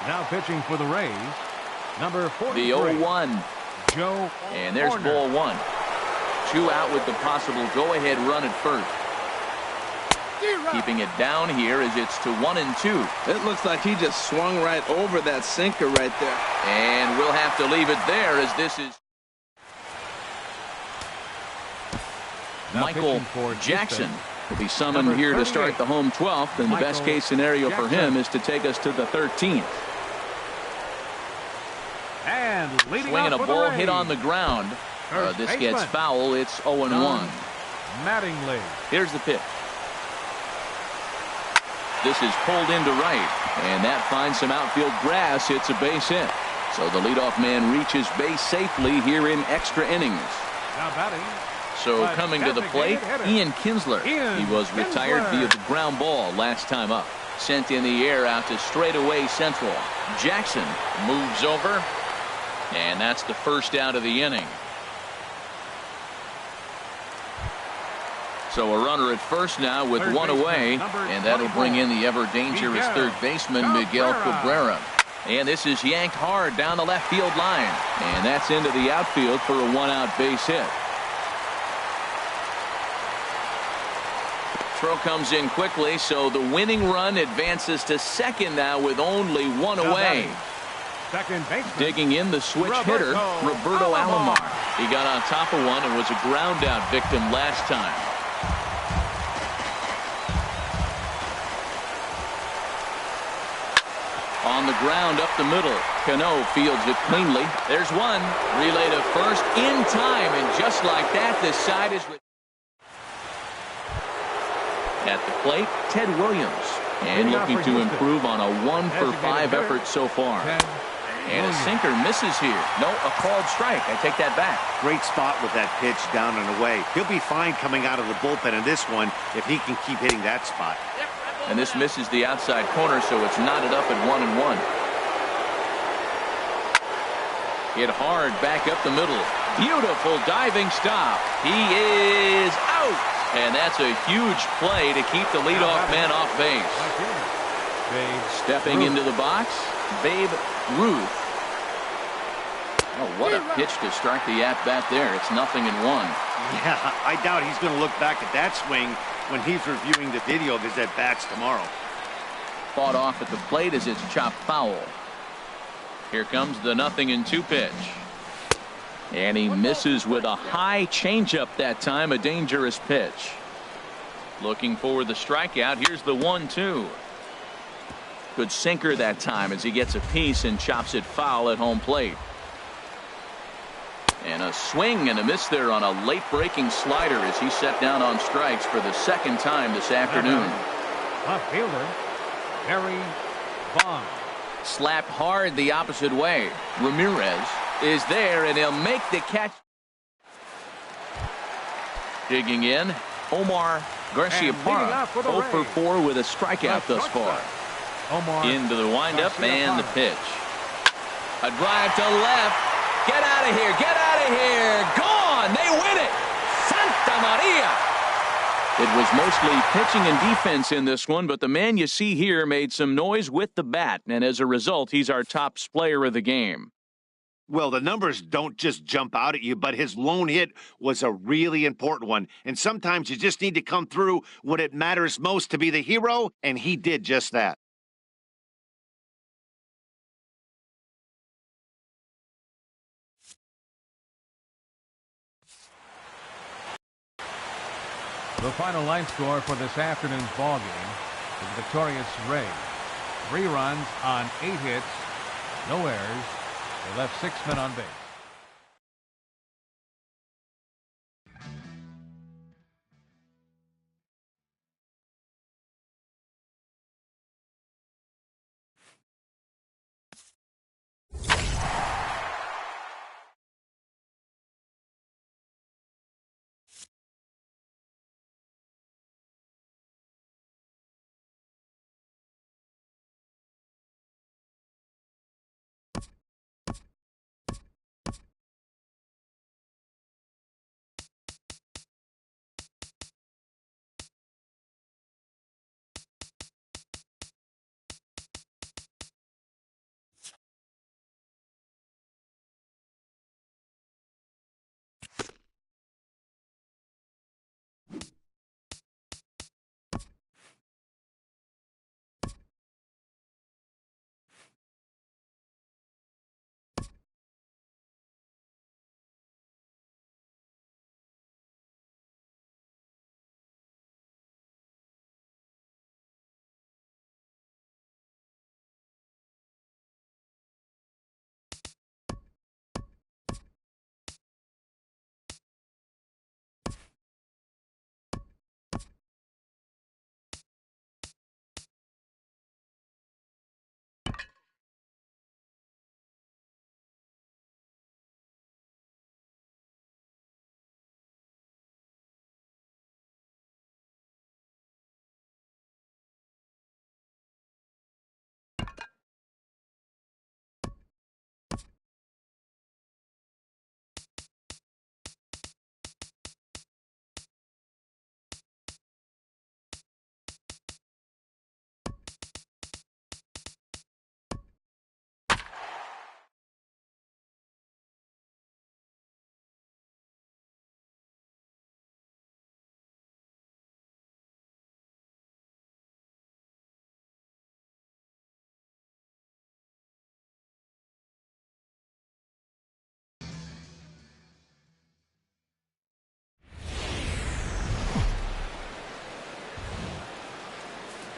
Now pitching for the Rays, number 43. The 0-1. Joe And there's Horner. ball one. 2 out with the possible go-ahead run at first. Keeping it down here as it's to 1-2. It looks like he just swung right over that sinker right there. And we'll have to leave it there as this is Now Michael for Jackson Houston. will be summoned Number here to start 38. the home 12th, and the best case scenario for him is to take us to the 13th. And leading Swinging a out for the ball Rays, hit on the ground. first This baseman, gets foul. It's 0-1. Mattingly. Here's the pitch. This is pulled into right, and that finds some outfield grass. It's a base hit. So the leadoff man reaches base safely here in extra innings. Now batting. So coming to the plate, Ian Kinsler. He was retired via the ground ball last time up. Sent in the air out to straightaway central. Jackson moves over, and that's the first out of the inning. So a runner at first now with Third one baseman, away, number and that'll 24, bring in the ever-dangerous third baseman, Miguel Cabrera. And this is yanked hard down the left field line. And that's into the outfield for a one-out base hit. Throw comes in quickly, so the winning run advances to second now with only one away. Second baseman. Digging in the switch hitter, Roberto Alomar. He got on top of one and was a ground-out victim last time. On the ground up the middle. Cano fields it cleanly. There's one. Relay to first in time, and just like that, the side is at the plate, Ted Williams. And looking to improve on a 1-for-5 effort so far. And a sinker misses here. No, a called strike. I take that back. Great spot with that pitch down and away. He'll be fine coming out of the bullpen in this one if he can keep hitting that spot. And this misses the outside corner, so it's knotted up at 1-1. Hit hard back up the middle. Beautiful diving stop. He is out. And that's a huge play to keep the leadoff man off base. Stepping into the box, Babe Ruth. Oh, what a pitch to start the at-bat there. It's 0-1. Yeah, I doubt he's going to look back at that swing when he's reviewing the video of his at-bats tomorrow. Fought off at the plate as it's chopped foul. Here comes the 0-2 pitch. And he misses with a high changeup that time, a dangerous pitch. Looking for the strikeout. Here's the 1-2. Good sinker that time as he gets a piece and chops it foul at home plate. And a swing and a miss there on a late breaking slider as he set down on strikes for the second time this afternoon. Left fielder, Barry Bonds. Slapped hard the opposite way. Ramirez is there and he'll make the catch. Digging in, Omar Garciaparra, 0 for 4 with a strikeout thus far. Into the windup and the pitch. A drive to left. Get out of here. Get out of here. Gone. They win it. Santa Maria. It was mostly pitching and defense in this one, but the man you see here made some noise with the bat, and as a result, he's our top player of the game. Well, the numbers don't just jump out at you, but his lone hit was a really important one. And sometimes you just need to come through when it matters most to be the hero, and he did just that. The final line score for this afternoon's ballgame is victorious Rays. 3 runs on 8 hits, no errors. They left 6 men on base.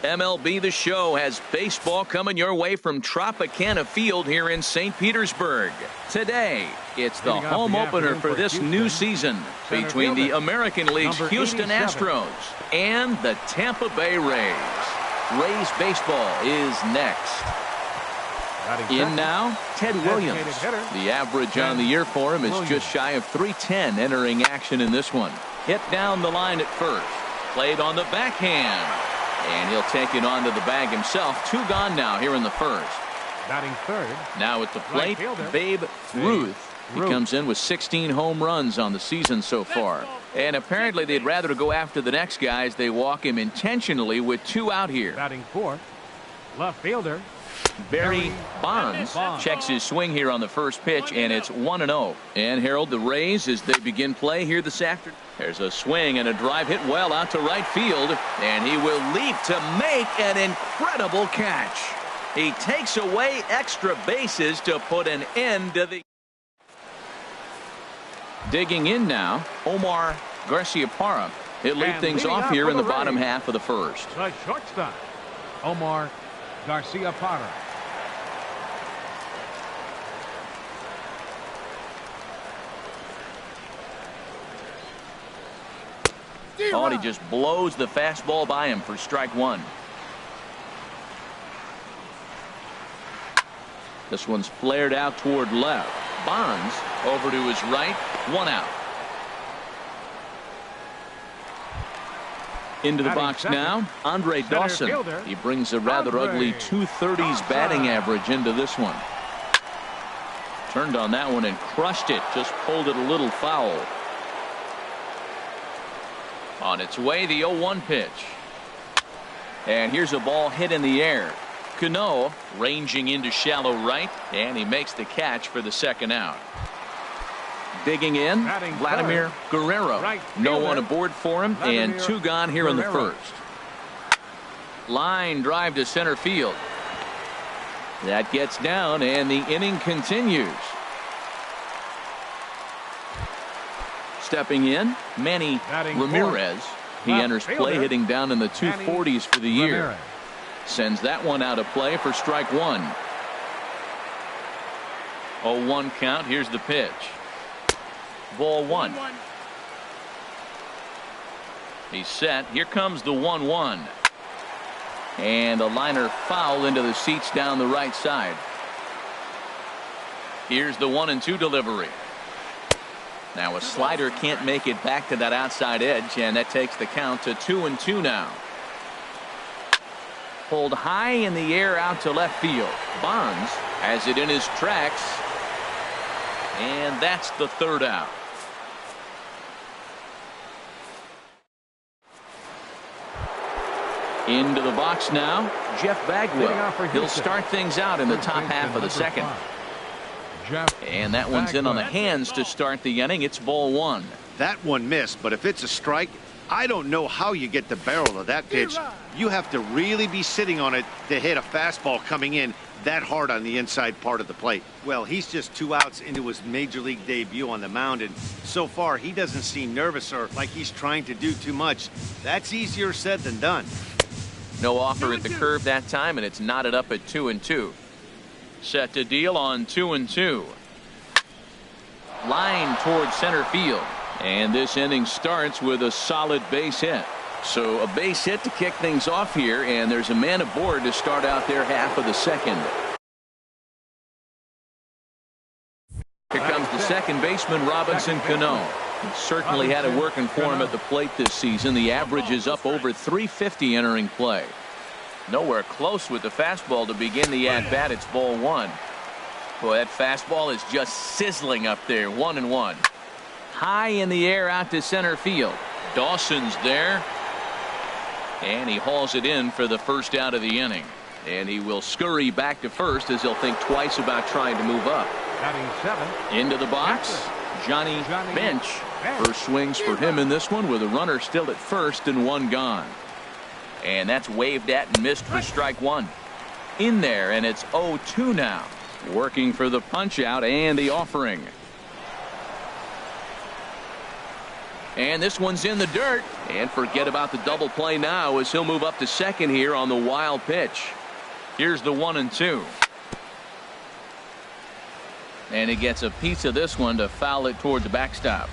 MLB The Show has baseball coming your way from Tropicana Field here in St. Petersburg. Today, it's the home opener for this new season between the American League's Houston Astros and the Tampa Bay Rays. Rays baseball is next. In now, Ted Williams. The average on the year for him is just shy of .310 entering action in this one. Hit down the line at first. Played on the backhand. And he'll take it onto the bag himself. 2 gone now here in the first. Batting third. Now at the plate, fielder. Babe Ruth. He comes in with 16 home runs on the season so far. And apparently they'd rather go after the next guy as they walk him intentionally with 2 out here. Batting fourth. Left fielder. Barry Bonds checks his swing here on the first pitch, and it's 1-0. And Harold, the Rays, as they begin play here this afternoon. There's a swing and a drive hit well out to right field, and he will leap to make an incredible catch. He takes away extra bases to put an end to the. Digging in now, Omar Garciaparra. He'll lead things off here in the bottom half of the first. The shortstop, Omar Garciaparra. Oh, and he just blows the fastball by him for strike 1. This one's flared out toward left. Bonds over to his right. 1 out. Into the box now, Andre Dawson. He brings a rather ugly .230s batting average into this one. Turned on that one and crushed it. Just pulled it a little foul. On its way, the 0-1 pitch. And here's a ball hit in the air. Cano ranging into shallow right, and he makes the catch for the second out. Digging in, Vladimir Guerrero. No one aboard for him, and 2 gone here in the first. Line drive to center field. That gets down, and the inning continues. Stepping in, Manny Ramirez. He enters play hitting down in the 240s for the year. Sends that one out of play for strike 1. 0-1 count. Here's the pitch. Ball 1. He's set. Here comes the 1-1. And a liner foul into the seats down the right side. Here's the 1-2 delivery. Now a slider can't make it back to that outside edge, and that takes the count to 2-2 now. Pulled high in the air out to left field. Bonds has it in his tracks, and that's the third out. Into the box now, Jeff Bagwell. He'll start things out in the top half of the second. And that one's in on the hands to start the inning. It's ball 1. That one missed, but if it's a strike, I don't know how you get the barrel of that pitch. You have to really be sitting on it to hit a fastball coming in that hard on the inside part of the plate. Well, he's just 2 outs into his major league debut on the mound, and so far he doesn't seem nervous or like he's trying to do too much. That's easier said than done. No offer at the curve that time, and it's knotted up at 2-2. Set to deal on 2-2. Line towards center field. And this inning starts with a solid base hit. So a base hit to kick things off here, and there's a man aboard to start out their half of the second. Here comes the second baseman, Robinson Cano. He certainly had it working for him at the plate this season. The average is up over .350 entering play. Nowhere close with the fastball to begin the at-bat. It's ball 1. Boy, that fastball is just sizzling up there. 1-1. High in the air out to center field. Dawson's there. And he hauls it in for the first out of the inning. And he will scurry back to first as he'll think twice about trying to move up. Into the box, Johnny Bench. First swings for him in this one with a runner still at first and 1 gone. And that's waved at and missed for strike 1. In there, and it's 0-2 now. Working for the punch out and the offering. And this one's in the dirt. And forget about the double play now as he'll move up to second here on the wild pitch. Here's the 1-2. And he gets a piece of this one to foul it toward the backstop.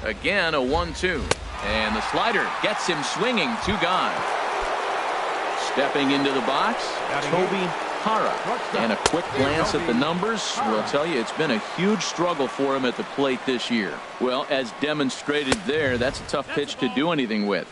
Again, a 1-2. And the slider gets him swinging. 2 gone. Stepping into the box, Toby Hara. And a quick glance at the numbers will tell you it's been a huge struggle for him at the plate this year. Well, as demonstrated there, that's a tough pitch to do anything with.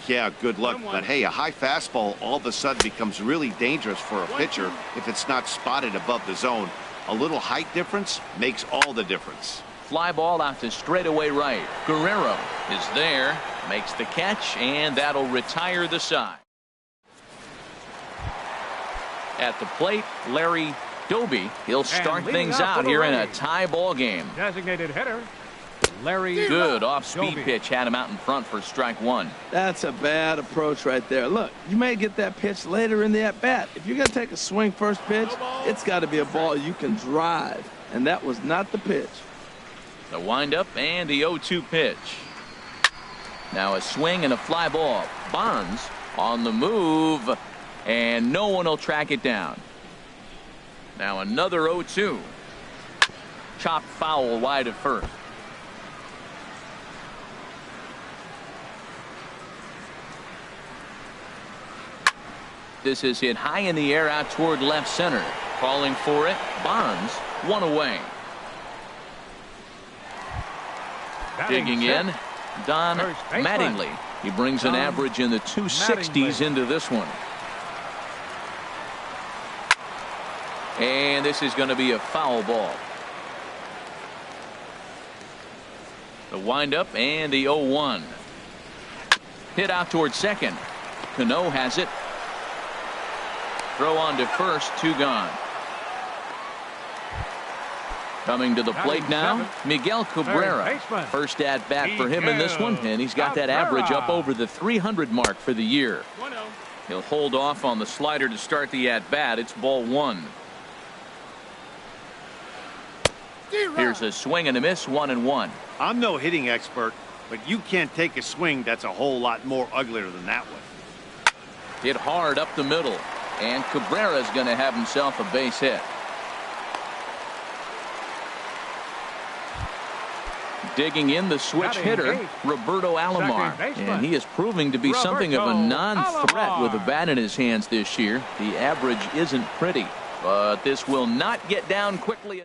Yeah, good luck. But hey, a high fastball all of a sudden becomes really dangerous for a pitcher if it's not spotted above the zone. A little height difference makes all the difference. Fly ball out to straightaway right. Guerrero is there, makes the catch, and that'll retire the side. At the plate, Larry Doby. He'll start things out here in a tie ball game. Designated hitter, Larry. Good off-speed Doby. pitch had him out in front for strike one. That's a bad approach right there. Look, you may get that pitch later in the at-bat. If you're going to take a swing first pitch, it's got to be a ball you can drive. And that was not the pitch. The windup and the 0-2 pitch. Now a swing and a fly ball. Bonds on the move, and no one will track it down. Now another 0-2. Chopped foul wide of first. This is hit high in the air out toward left center. Calling for it. Bonds, one away. Digging in, Don Mattingly. He brings an average in the 260s into this one. And this is going to be a foul ball. The windup and the 0-1. Hit out toward second. Cano has it. Throw on to first, two gone. Coming to the plate now, Miguel Cabrera. First at bat for him in this one, and he's got that average up over the 300 mark for the year. He'll hold off on the slider to start the at bat. It's ball one. Here's a swing and a miss, 1-1. I'm no hitting expert, but you can't take a swing that's a whole lot more uglier than that one. Hit hard up the middle, and Cabrera's going to have himself a base hit. Digging in, the switch hitter, Roberto Alomar. And he is proving to be something of a non-threat with a bat in his hands this year. The average isn't pretty, but this will not get down quickly.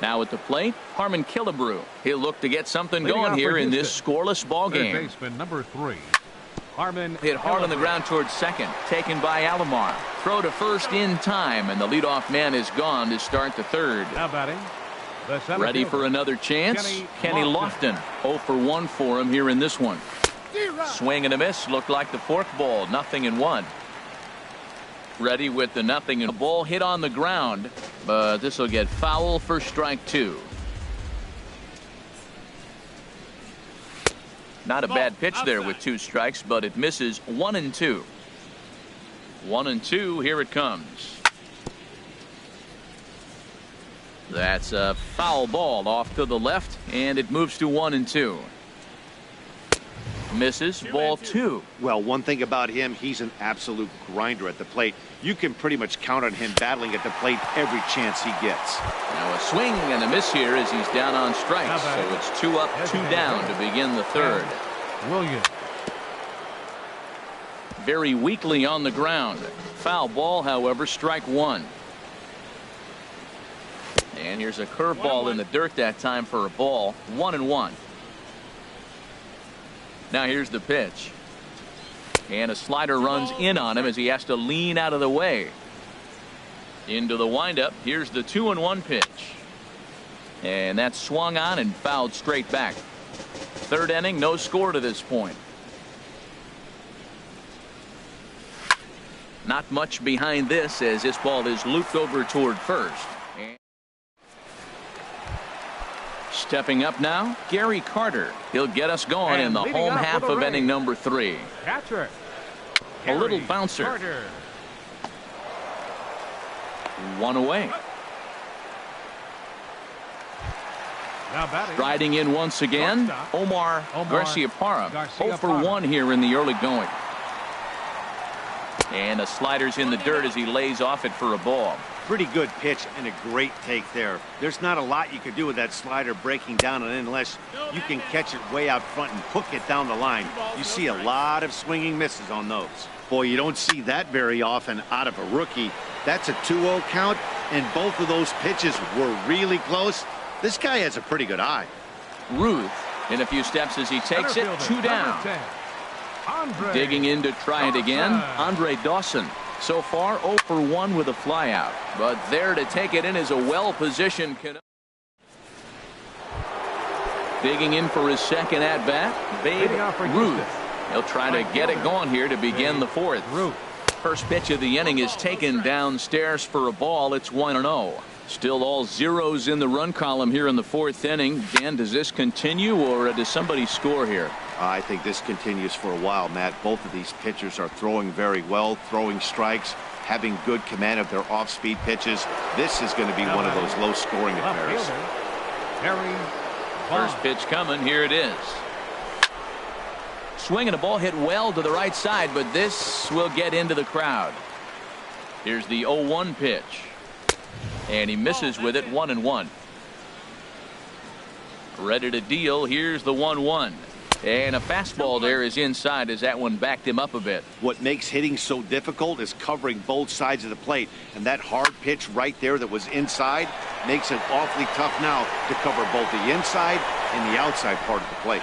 Now at the plate, Harmon Killebrew. He'll look to get something going here in this scoreless ball game. Baseman number 3. Harmon hit hard on the ground towards second, taken by Alomar. Throw to first in time, and the leadoff man is gone to start the third. Now batting. Ready for another chance? Kenny Lofton. 0 for 1 for him here in this one. Swing and a miss. Looked like the fourth ball. 0-1. Ready with the 0. A ball hit on the ground, but this will get foul for strike two. Not a bad pitch there with 2 strikes, but it misses. 1-2. 1-2. Here it comes. That's a foul ball off to the left, and it moves to 1-2. Misses, ball 2. Well, one thing about him, he's an absolute grinder at the plate. You can pretty much count on him battling at the plate every chance he gets. Now a swing and a miss here as he's down on strikes. So it's 2 up, 2 down to begin the third. Williams. Very weakly on the ground. Foul ball, however, strike one. And here's a curveball in the dirt that time for a ball. 1-1. Now here's the pitch. And a slider runs in on him as he has to lean out of the way. Into the windup. Here's the 2-1 pitch. And that's swung on and fouled straight back. Third inning, no score to this point. Not much behind this as this ball is looped over toward first. Stepping up now, Gary Carter. He'll get us going in the home half of inning number 3. Catcher. A little bouncer. Carter. 1 away. Now batting. Riding in once again, Omar Garciaparra. 0 for 1 here in the early going. And a slider's in the dirt as he lays off it for a ball. Pretty good pitch and a great take there. There's not a lot you could do with that slider breaking down and unless you can catch it way out front and hook it down the line. You see a lot of swinging misses on those. Boy, you don't see that very often out of a rookie. That's a 2-0 count, and both of those pitches were really close. This guy has a pretty good eye. Ruth In a few steps as he takes it, 2 down. Digging in to try it again, Andre Dawson. So far, 0 for 1 with a flyout. But there to take it in is a well-positioned Cano. Digging in for his second at-bat, Babe Ruth. He'll try to get it going here to begin the fourth. First pitch of the inning is taken downstairs for a ball. It's 1-0. Still all zeros in the run column here in the fourth inning. Dan, does this continue or does somebody score here? I think this continues for a while, Matt. Both of these pitchers are throwing very well, throwing strikes, having good command of their off-speed pitches. This is going to be one of those low-scoring affairs. First pitch coming. Here it is. Swinging a ball hit well to the right side, but this will get into the crowd. Here's the 0-1 pitch. And he misses with it, 1-1. Ready to deal. Here's the 1-1. And a fastball there is inside as that one backed him up a bit. What makes hitting so difficult is covering both sides of the plate. And that hard pitch right there that was inside makes it awfully tough now to cover both the inside and the outside part of the plate.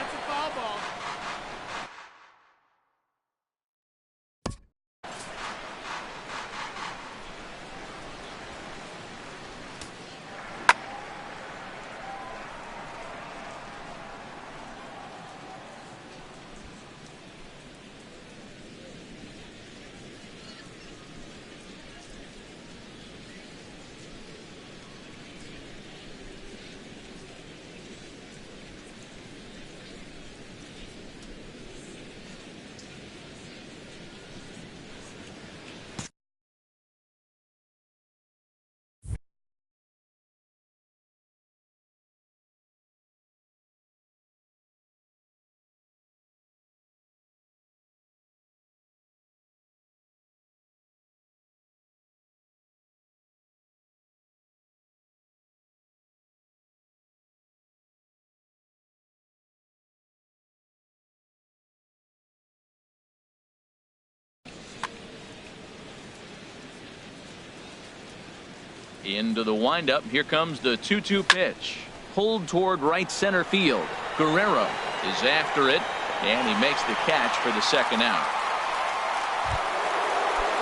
Into the windup. Here comes the 2-2 pitch. Pulled toward right center field. Guerrero is after it, and he makes the catch for the second out.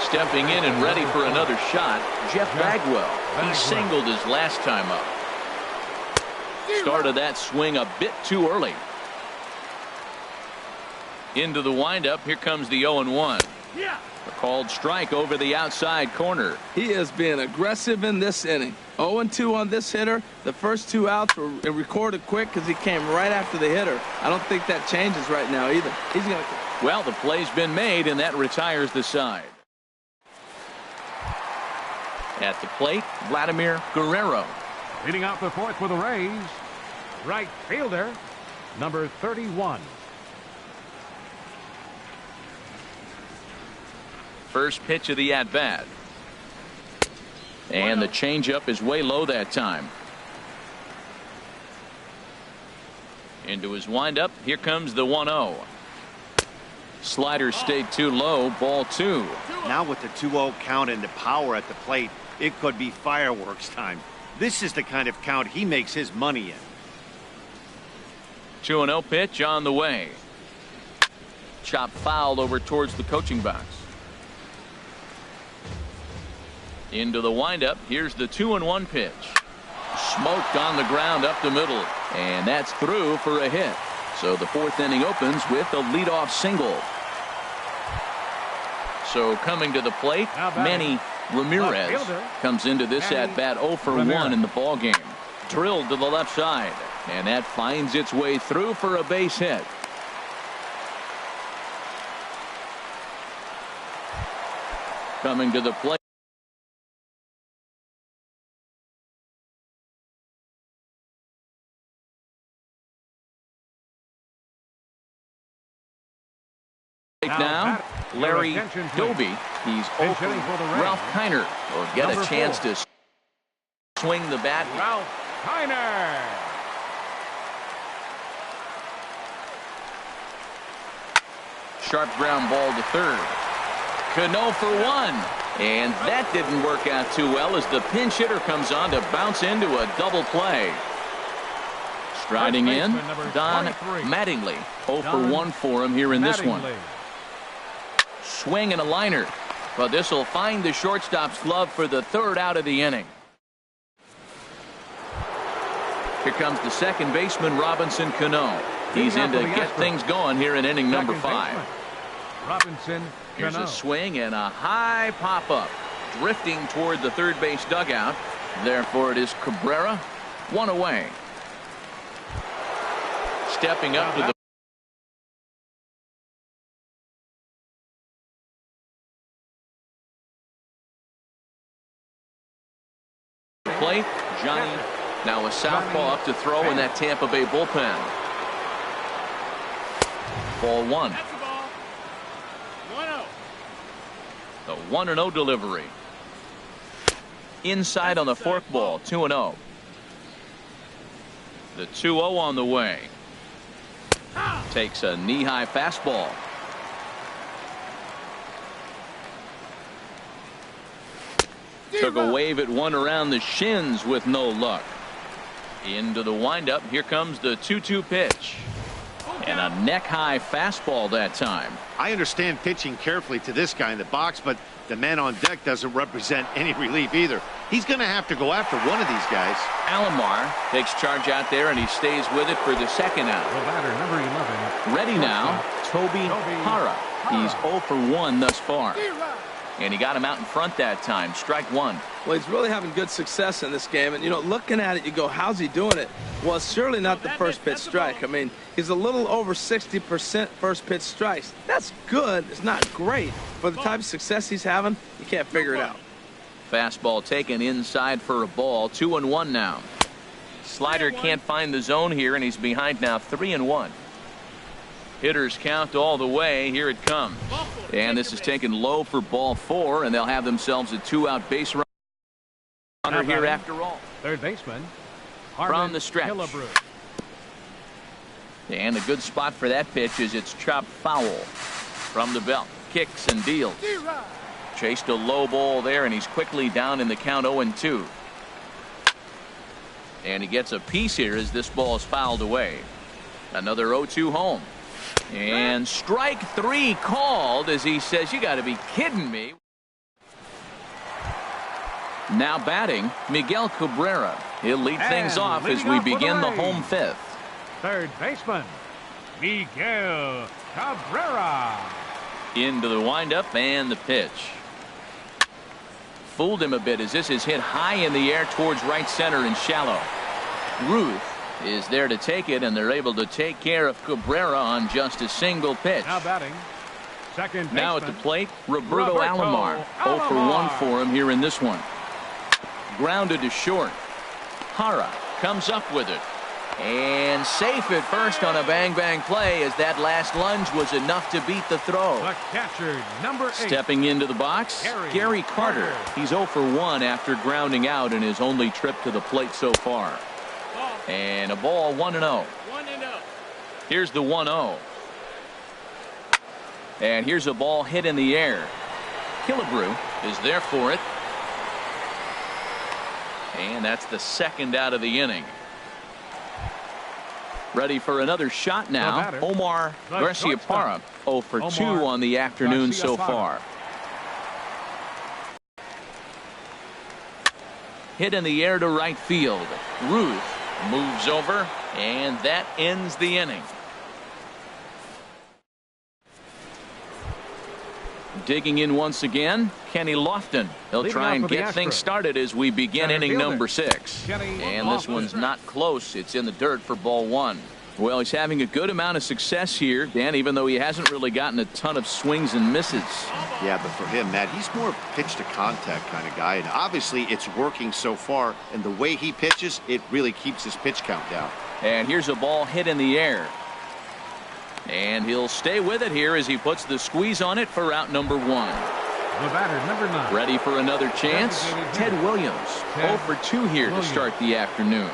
Stepping in and ready for another shot, Jeff Bagwell. He singled his last time up. Started that swing a bit too early. Into the windup. Here comes the 0-1. A called strike over the outside corner. He is being aggressive in this inning. 0-2 on this hitter. The first 2 outs were recorded quick because he came right after the hitter. I don't think that changes right now either. He's going to. Well, the play's been made, and that retires the side. At the plate, Vladimir Guerrero. Leading out the fourth for the Rays, right fielder, number 31. First pitch of the at-bat. And the changeup is way low that time. Into his windup. Here comes the 1-0. Slider stayed too low. Ball 2. Now with the 2-0 count and the power at the plate, it could be fireworks time. This is the kind of count he makes his money in. 2-0 pitch on the way. Chop fouled over towards the coaching box. Into the windup. Here's the 2-1 pitch. Smoked on the ground up the middle. And that's through for a hit. So the fourth inning opens with a leadoff single. So coming to the plate, Manny Ramirez comes into this at-bat 0 for 1 in the ballgame. Drilled to the left side. And that finds its way through for a base hit. Coming to the plate. Now, Larry Doby. He's open. Ralph Kiner will get a chance to swing the bat. Ralph Kiner. Sharp ground ball to third. Cano for 1. And that didn't work out too well as the pinch hitter comes on to bounce into a double play. Striding in, Don Mattingly. 0 for 1 for him here in this one. Swing and a liner. But this will find the shortstop's glove for the 3rd out of the inning. Here comes the second baseman, Robinson Cano. He's in to get things going here in inning number 5. Robinson Here's a swing and a high pop-up. Drifting toward the third base dugout. Therefore, it is Cabrera. 1 away. Stepping up to the plate. Johnny now a southpaw up to throw in that Tampa Bay bullpen. Ball 1. The 1-0 delivery. Inside on the forkball. 2-0. The 2-0 on the way. Takes a knee-high fastball. Took a wave at one around the shins with no luck. Into the windup. Here comes the 2-2 pitch. And a neck-high fastball that time. I understand pitching carefully to this guy in the box, but the man on deck doesn't represent any relief either. He's going to have to go after one of these guys. Alomar takes charge out there, and he stays with it for the 2nd out. The batter, number 11. Ready now, Toby Hara. He's 0 for 1 thus far. And he got him out in front that time. Strike 1. Well, he's really having good success in this game. And, you know, looking at it, you go, how's he doing it? Well, it's surely not the first pitch strike. I mean, he's a little over 60% first pitch strikes. That's good. It's not great. For the type of success he's having, you can't figure it out. Fastball taken inside for a ball. 2-1 now. Slider can't find the zone here, and he's behind now 3-1. Hitters count all the way. Here it comes. And this is taken low for ball 4, and they'll have themselves a 2-out base runner here after all. Third baseman from the stretch. Killebrew. And a good spot for that pitch is it's chopped foul from the belt. Kicks and deals. Chased a low ball there, and he's quickly down in the count 0-2. And he gets a piece here as this ball is fouled away. Another 0-2 home. And strike 3 called as he says, you got to be kidding me. Now batting, Miguel Cabrera. He'll lead things off as we begin the home 5th. Third baseman, Miguel Cabrera. Into the windup and the pitch. Fooled him a bit as this is hit high in the air towards right center and shallow. Ruth is there to take it, and they're able to take care of Cabrera on just a single pitch. Now batting, second baseman. Now at the plate, Roberto Alomar. 0 for 1 for him here in this one. Grounded to short. Hara comes up with it. And safe at first on a bang-bang play as that last lunge was enough to beat the throw. The catcher, number 8. Stepping into the box, Gary Carter. He's 0 for 1 after grounding out in his only trip to the plate so far. And a ball 1-0. Here's the 1-0. And here's a ball hit in the air. Killebrew is there for it. And that's the 2nd out of the inning. Ready for another shot now. Omar Garciaparra. 0 for 2 on the afternoon so far. Hit in the air to right field. Ruth moves over, and that ends the inning. Digging in once again, Kenny Lofton. He'll try and get things started as we begin inning number 6. And this one's not close. It's in the dirt for ball 1. Well, he's having a good amount of success here, Dan, even though he hasn't really gotten a ton of swings and misses. Yeah, but for him, Matt, he's more pitch to contact kind of guy, and obviously it's working so far, and the way he pitches, it really keeps his pitch count down. And here's a ball hit in the air. And he'll stay with it here as he puts the squeeze on it for out number 1. The batter, number 9. Ready for another chance? Ted Williams. 0 for 2 here to start the afternoon.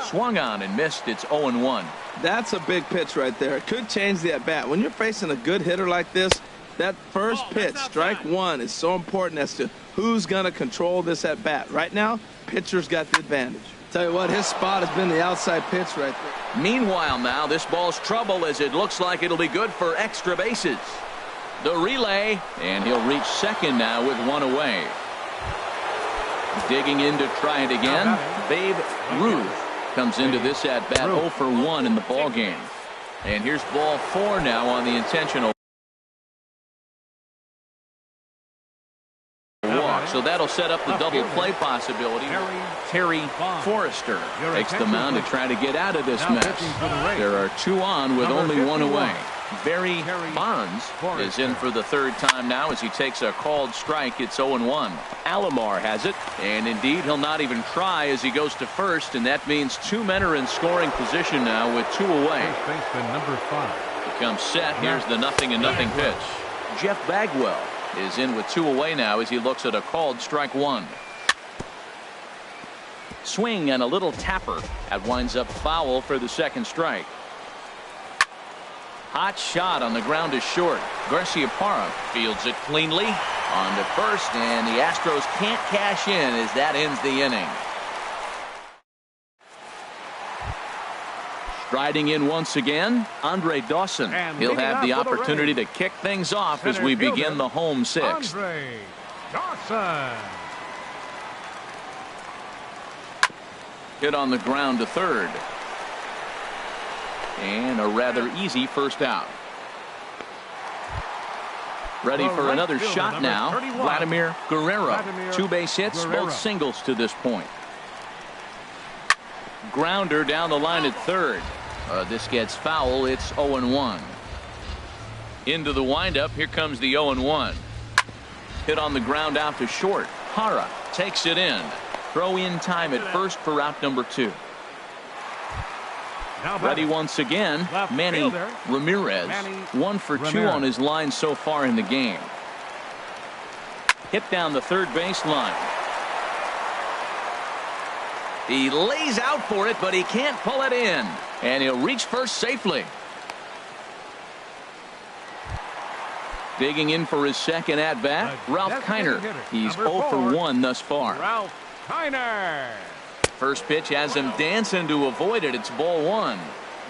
Swung on and missed. It's 0-1. That's a big pitch right there. It could change the at-bat. When you're facing a good hitter like this, that first pitch, strike 1, is so important as to who's going to control this at-bat. Right now, pitcher's got the advantage. Tell you what, his spot has been the outside pitch right there. Meanwhile, now this ball's trouble as it looks like it'll be good for extra bases. The relay, and he'll reach second now with one away. Digging in to try it again, Babe Ruth comes into this at bat 0 for 1 in the ball game. And here's ball 4 now on the intentional walk. So that'll set up the double play possibility. Terry Forrester takes the mound to try to get out of this mess. There are 2 on with only 1 away. Barry Bonds is in for the 3rd time now as he takes a called strike. It's 0-1. Alomar has it, and indeed he'll not even try as he goes to first, and that means 2 men are in scoring position now with 2 away. Number 5. He comes set. Here's the 0-0 pitch. Jeff Bagwell is in with 2 away now as he looks at a called strike 1. Swing and a little tapper. That winds up foul for the 2nd strike. Hot shot on the ground is short. Garciaparra fields it cleanly on to first, and the Astros can't cash in as that ends the inning. Striding in once again, Andre Dawson. He'll have the opportunity to kick things off as we begin the home 6th. Andre Dawson. Hit on the ground to third. And a rather easy first out. Ready for another shot now. Vladimir Guerrero. 2 base hits, both singles to this point. Grounder down the line at third. This gets foul. It's 0-1. Into the windup. Here comes the 0-1. Hit on the ground out to short. Hara takes it in. Throw in time at first for out number 2. Ready once again, Manny Ramirez. 1 for 2 on his line so far in the game. Hit down the third baseline. He lays out for it, but he can't pull it in. And he'll reach first safely. Digging in for his 2nd at bat, Ralph Kiner. He's 0 for 1 thus far. Ralph Kiner. First pitch has him dancing to avoid it. It's ball 1.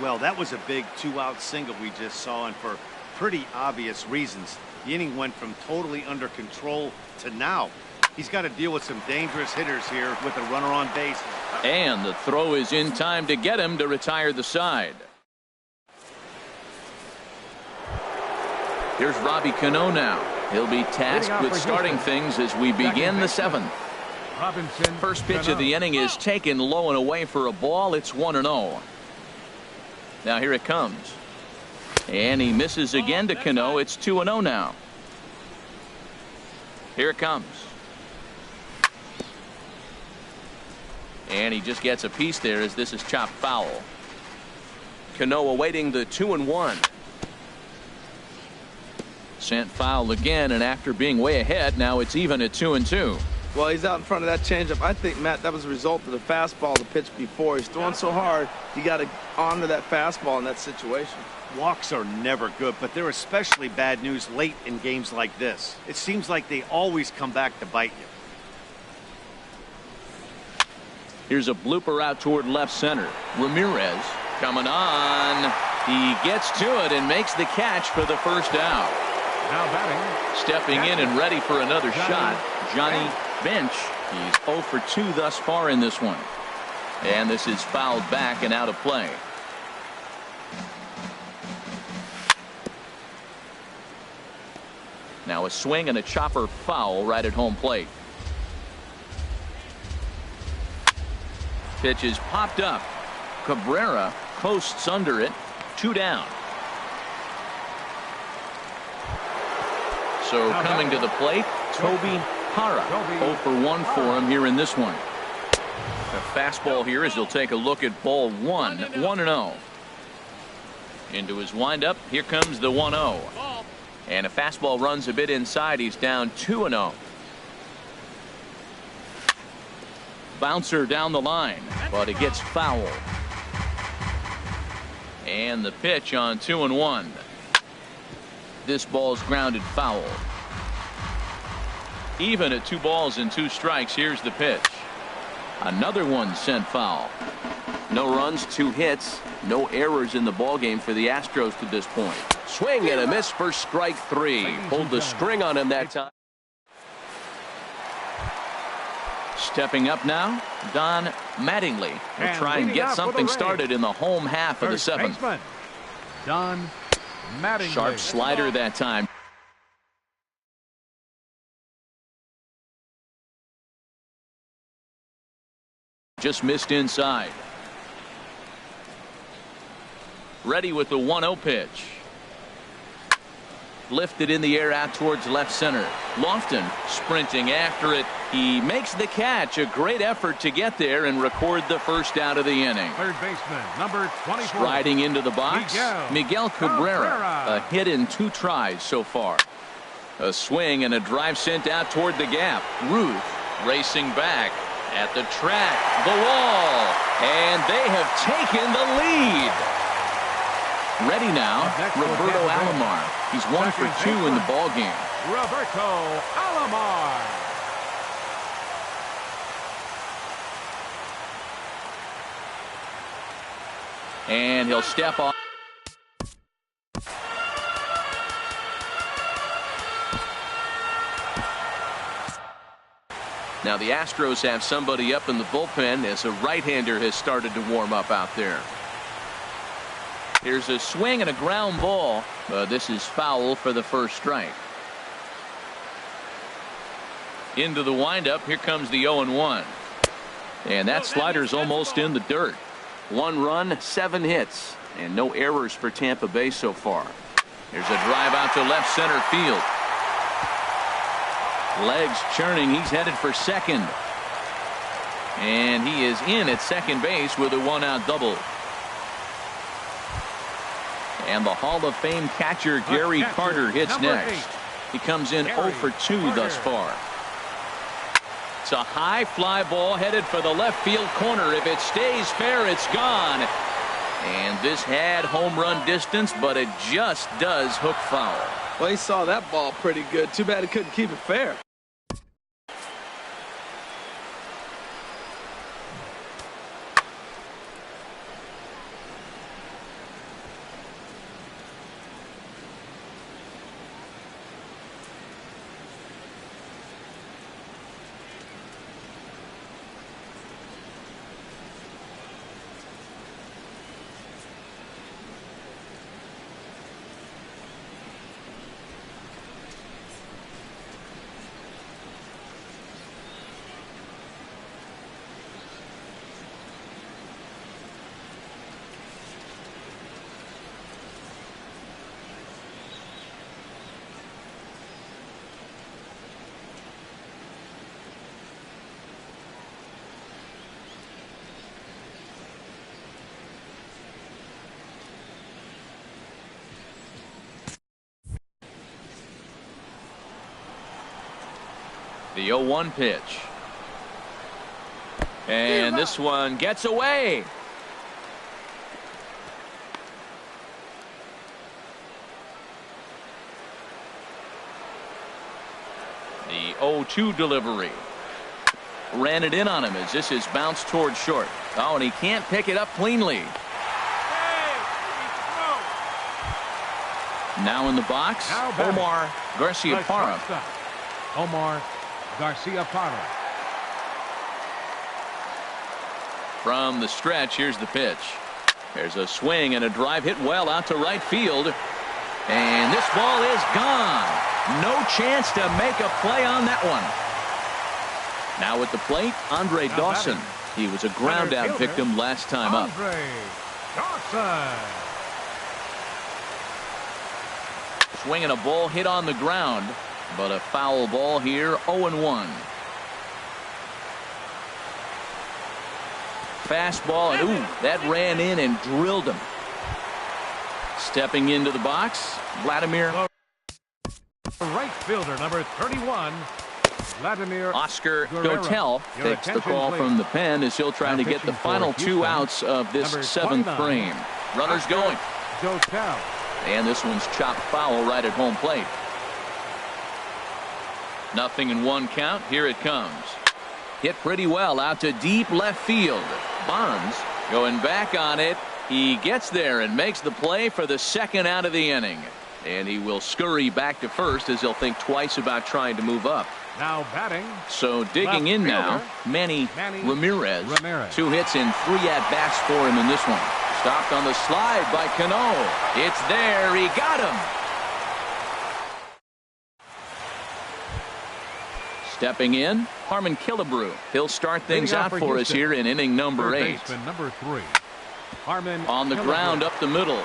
Well, that was a big 2-out single we just saw, and for pretty obvious reasons. The inning went from totally under control to now. He's got to deal with some dangerous hitters here with a runner on base. And the throw is in time to get him to retire the side. Here's Robbie Cano now. He'll be tasked with starting things as we begin the 7th. First pitch of the inning is taken low and away for a ball. It's 1-0. Now here it comes. And he misses again to Cano. It's 2-0 now. Here it comes. And he just gets a piece there as this is chopped foul. Cano awaiting the 2-1. Sent foul again, and after being way ahead, now it's even at 2-2. Well, he's out in front of that changeup. I think, Matt, that was a result of the fastball the pitch before. He's throwing so hard, you got to honor that fastball in that situation. Walks are never good, but they're especially bad news late in games like this. It seems like they always come back to bite you. Here's a blooper out toward left center. Ramirez coming on. He gets to it and makes the catch for the first out. Now batting. Stepping in and ready for another shot, Johnny Bench. He's 0 for 2 thus far in this one. And this is fouled back and out of play. Now a swing and a chopper foul right at home plate. Pitch is popped up. Cabrera coasts under it. 2 down. So coming to the plate, Toby Hara. 0 for 1 for him here in this one. A fastball here as he'll take a look at ball 1. 1-0. Into his windup. Here comes the 1-0. And a fastball runs a bit inside. He's down 2-0. Bouncer down the line, but it gets foul. And the pitch on 2-1. This ball's grounded foul. Even at 2 balls and 2 strikes. Here's the pitch. Another one sent foul. No runs, 2 hits, no errors in the ballgame for the Astros to this point. Swing and a miss for strike 3. Pulled the string on him that time. Stepping up now, Don Mattingly will try and get something started in the home half of the 7th. Don Mattingly. Sharp slider that time. Just missed inside. Ready with the 1-0 pitch. Lifted in the air out towards left center. Lofton sprinting after it. He makes the catch. A great effort to get there and record the first out of the inning. Third baseman, number 24. Striding into the box, Miguel Cabrera. A hit in 2 tries so far. A swing and a drive sent out toward the gap. Ruth racing back at the track. The wall. And they have taken the lead. Ready now, Roberto Alomar. He's 1 for 2 in the ball game. Roberto Alomar. And he'll step off. Now the Astros have somebody up in the bullpen as a right-hander has started to warm up out there. Here's a swing and a ground ball. This is foul for the first strike. Into the windup. Here comes the 0-1. And that slider's almost in the dirt. 1 run, 7 hits, and no errors for Tampa Bay so far. There's a drive out to left center field. Legs churning. He's headed for second. And he is in at second base with a 1-out double. And the Hall of Fame catcher Gary Carter hits next. He comes in 0 for 2 thus far. It's a high fly ball headed for the left field corner. If it stays fair, it's gone. And this had home run distance, but it just does hook foul. Well, he saw that ball pretty good. Too bad he couldn't keep it fair. The 0-1 pitch. And this one gets away. The 0-2 delivery. Ran it in on him as this is bounced towards short. Oh, and he can't pick it up cleanly. Now in the box, Omar Garciaparra. Omar Garciaparra. From the stretch, here's the pitch. There's a swing and a drive hit well out to right field. And this ball is gone. No chance to make a play on that one. Now at the plate, Andre Dawson. He was a ground out victim last time up. Andre Dawson. Swinging a ball hit on the ground, but a foul ball here, 0-1. Fastball, and ooh, that ran in and drilled him. Stepping into the box, Vladimir. Right fielder, number 31, Vladimir Oscar Guerrero. Dotel takes the call from the pen as he'll try to get the final 2 outs of this 7th frame. Runners going. Dotel. And this one's chopped foul right at home plate. 0-1 count. Here it comes. Hit pretty well out to deep left field. Bonds going back on it. He gets there and makes the play for the second out of the inning. And he will scurry back to first as he'll think twice about trying to move up. Now batting. So digging in now, Manny Ramirez. 2 hits and 3 at-bats for him in this one. Stopped on the slide by Cano. It's there. He got him. Stepping in, Harmon Killebrew. He'll start things out for us here in inning number 8. Number 3. Harmon on the ground up the middle.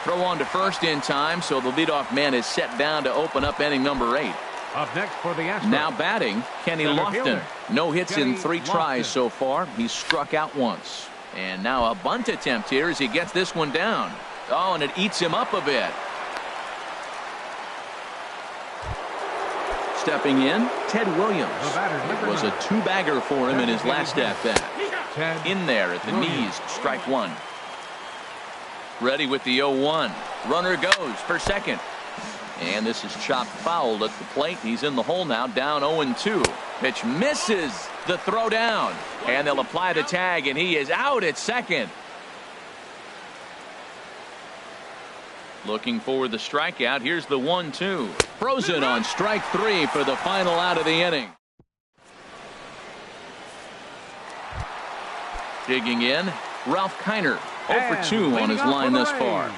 Throw on to first in time, so the leadoff man is set down to open up inning number 8. Up next for the Astros. Now batting, Kenny Lofton. No hits in 3 tries so far. He's struck out once. And now a bunt attempt here as he gets this one down. Oh, and it eats him up a bit. Stepping in, Ted Williams. It was a 2-bagger for him in his last at-bat. In there at the knees, strike 1. Ready with the 0-1. Runner goes for second. And this is chopped foul at the plate. He's in the hole now, down 0-2. Pitch misses the throw down. And they'll apply the tag, and he is out at second. Looking for the strikeout. Here's the 1-2. Frozen on strike 3 for the final out of the inning. Digging in, Ralph Kiner. 0 for 2 on his line thus far.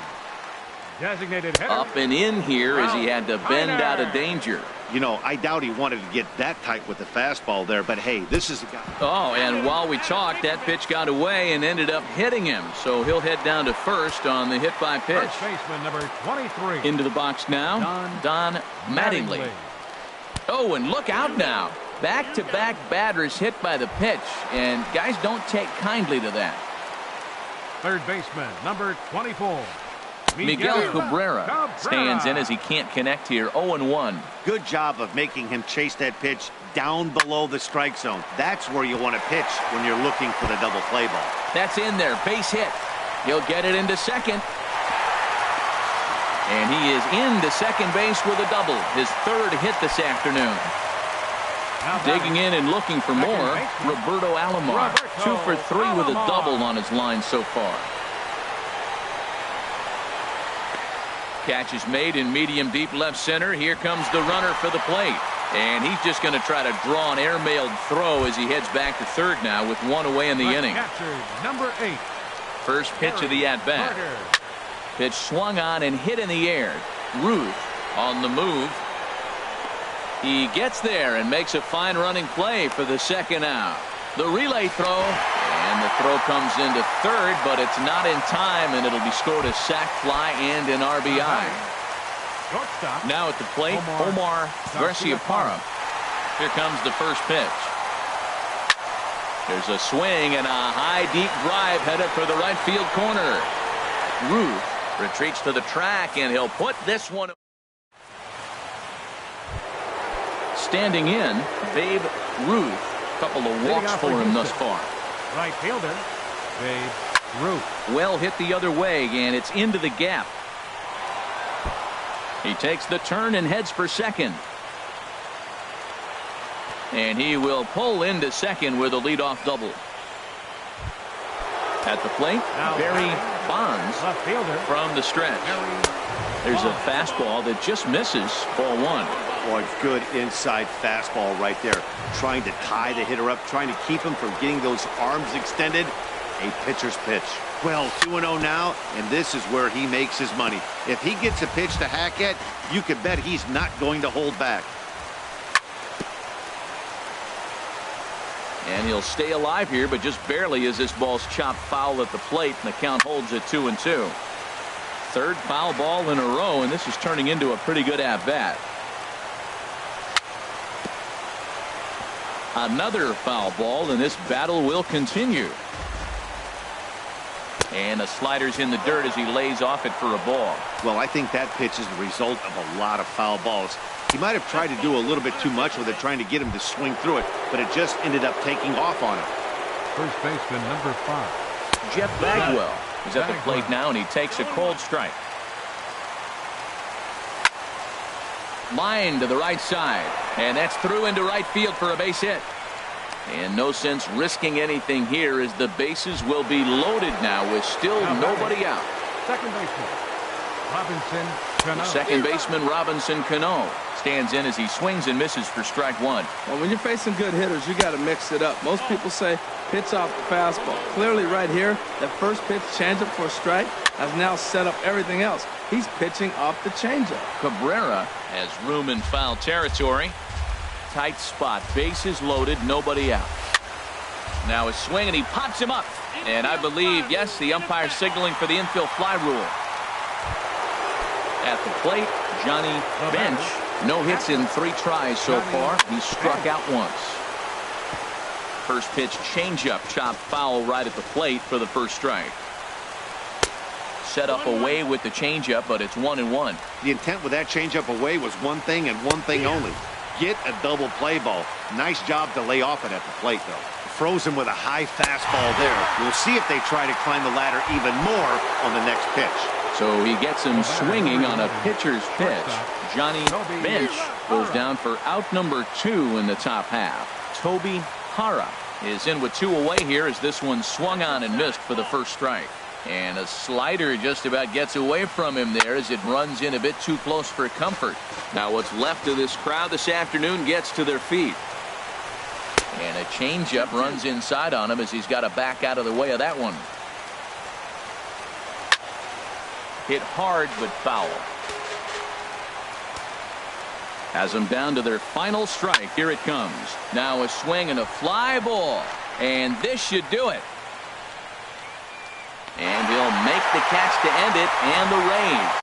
Designated hitter. Up and in here as he had to bend out of danger. You know, I doubt he wanted to get that tight with the fastball there, but hey, this is the guy. Oh, and while we talked, that pitch got away and ended up hitting him. So he'll head down to first on the hit by pitch. First baseman number 23. Into the box now, Don Mattingly. Oh, and look out now. Back-to-back batters hit by the pitch, and guys don't take kindly to that. Third baseman number 24. Miguel Cabrera stands in as he can't connect here. 0-1. Good job of making him chase that pitch down below the strike zone. That's where you want to pitch when you're looking for the double play ball. That's in there. Base hit. He'll get it into second. And he is into second base with a double. His 3rd hit this afternoon. Digging in and looking for more, Roberto Alomar. 2 for 3 with a double on his line so far. Catch is made in medium deep left center. Here comes the runner for the plate. And he's just going to try to draw an airmailed throw as he heads back to third now with 1 away in the inning. Number 8. First pitch of the at-bat. Pitch swung on and hit in the air. Ruth on the move. He gets there and makes a fine running play for the second out. The relay throw. And the throw comes into third, but it's not in time, and it'll be scored a sac fly and an RBI. Now at the plate, Omar Garciaparra. Here comes the first pitch. There's a swing and a high, deep drive headed for the right field corner. Ruth retreats to the track, and he'll put this one. Standing in, Babe Ruth. Couple of walks for him thus far. Right fielder, Babe Ruth. Well hit the other way, and it's into the gap. He takes the turn and heads for second. And he will pull into second with a leadoff double. At the plate, Barry Bonds from the stretch. There's a fastball that just misses, ball 1. Boy, good inside fastball right there. Trying to tie the hitter up, trying to keep him from getting those arms extended. A pitcher's pitch. Well, 2-0 now, and this is where he makes his money. If he gets a pitch to hack at, you can bet he's not going to hold back. And he'll stay alive here, but just barely as this ball's chopped foul at the plate, and the count holds at 2-2. Third foul ball in a row, and this is turning into a pretty good at-bat. Another foul ball, and this battle will continue. And the slider's in the dirt as he lays off it for a ball. Well, I think that pitch is the result of a lot of foul balls. He might have tried to do a little bit too much with it, trying to get him to swing through it, but it just ended up taking off on him. First baseman number 5. Jeff Bagwell is at the plate now, and he takes a cold strike. Line to the right side. And that's through into right field for a base hit. And no sense risking anything here as the bases will be loaded now with still nobody out. Second baseman Robinson Cano. Second baseman Robinson Cano stands in as he swings and misses for strike one. Well, when you're facing good hitters, you got to mix it up. Most people say pitch off the fastball. Clearly right here, that first pitch changeup for a strike has now set up everything else. He's pitching off the changeup. Cabrera has room in foul territory. Tight spot, bases loaded, nobody out. Now a swing and he pops him up. And I believe, yes, the umpire signaling for the infield fly rule. At the plate, Johnny Bench. No hits in 3 tries so far. He struck out once. First pitch changeup, chopped foul right at the plate for the first strike. Set up away with the changeup, but it's 1-1. The intent with that changeup away was one thing and one thing only. Get a double play ball. Nice job to lay off it at the plate, though. Froze him with a high fastball there. We'll see if they try to climb the ladder even more on the next pitch. So he gets him swinging on a pitcher's pitch. Johnny Bench goes down for out number 2 in the top half. Toby Hara is in with 2 away here as this one swung on and missed for the first strike. And a slider just about gets away from him there as it runs in a bit too close for comfort. Now what's left of this crowd this afternoon gets to their feet. And a changeup runs inside on him as he's got to back out of the way of that one. Hit hard but foul. Has them down to their final strike. Here it comes. Now a swing and a fly ball. And this should do it. And he'll make the catch to end it, and the Rays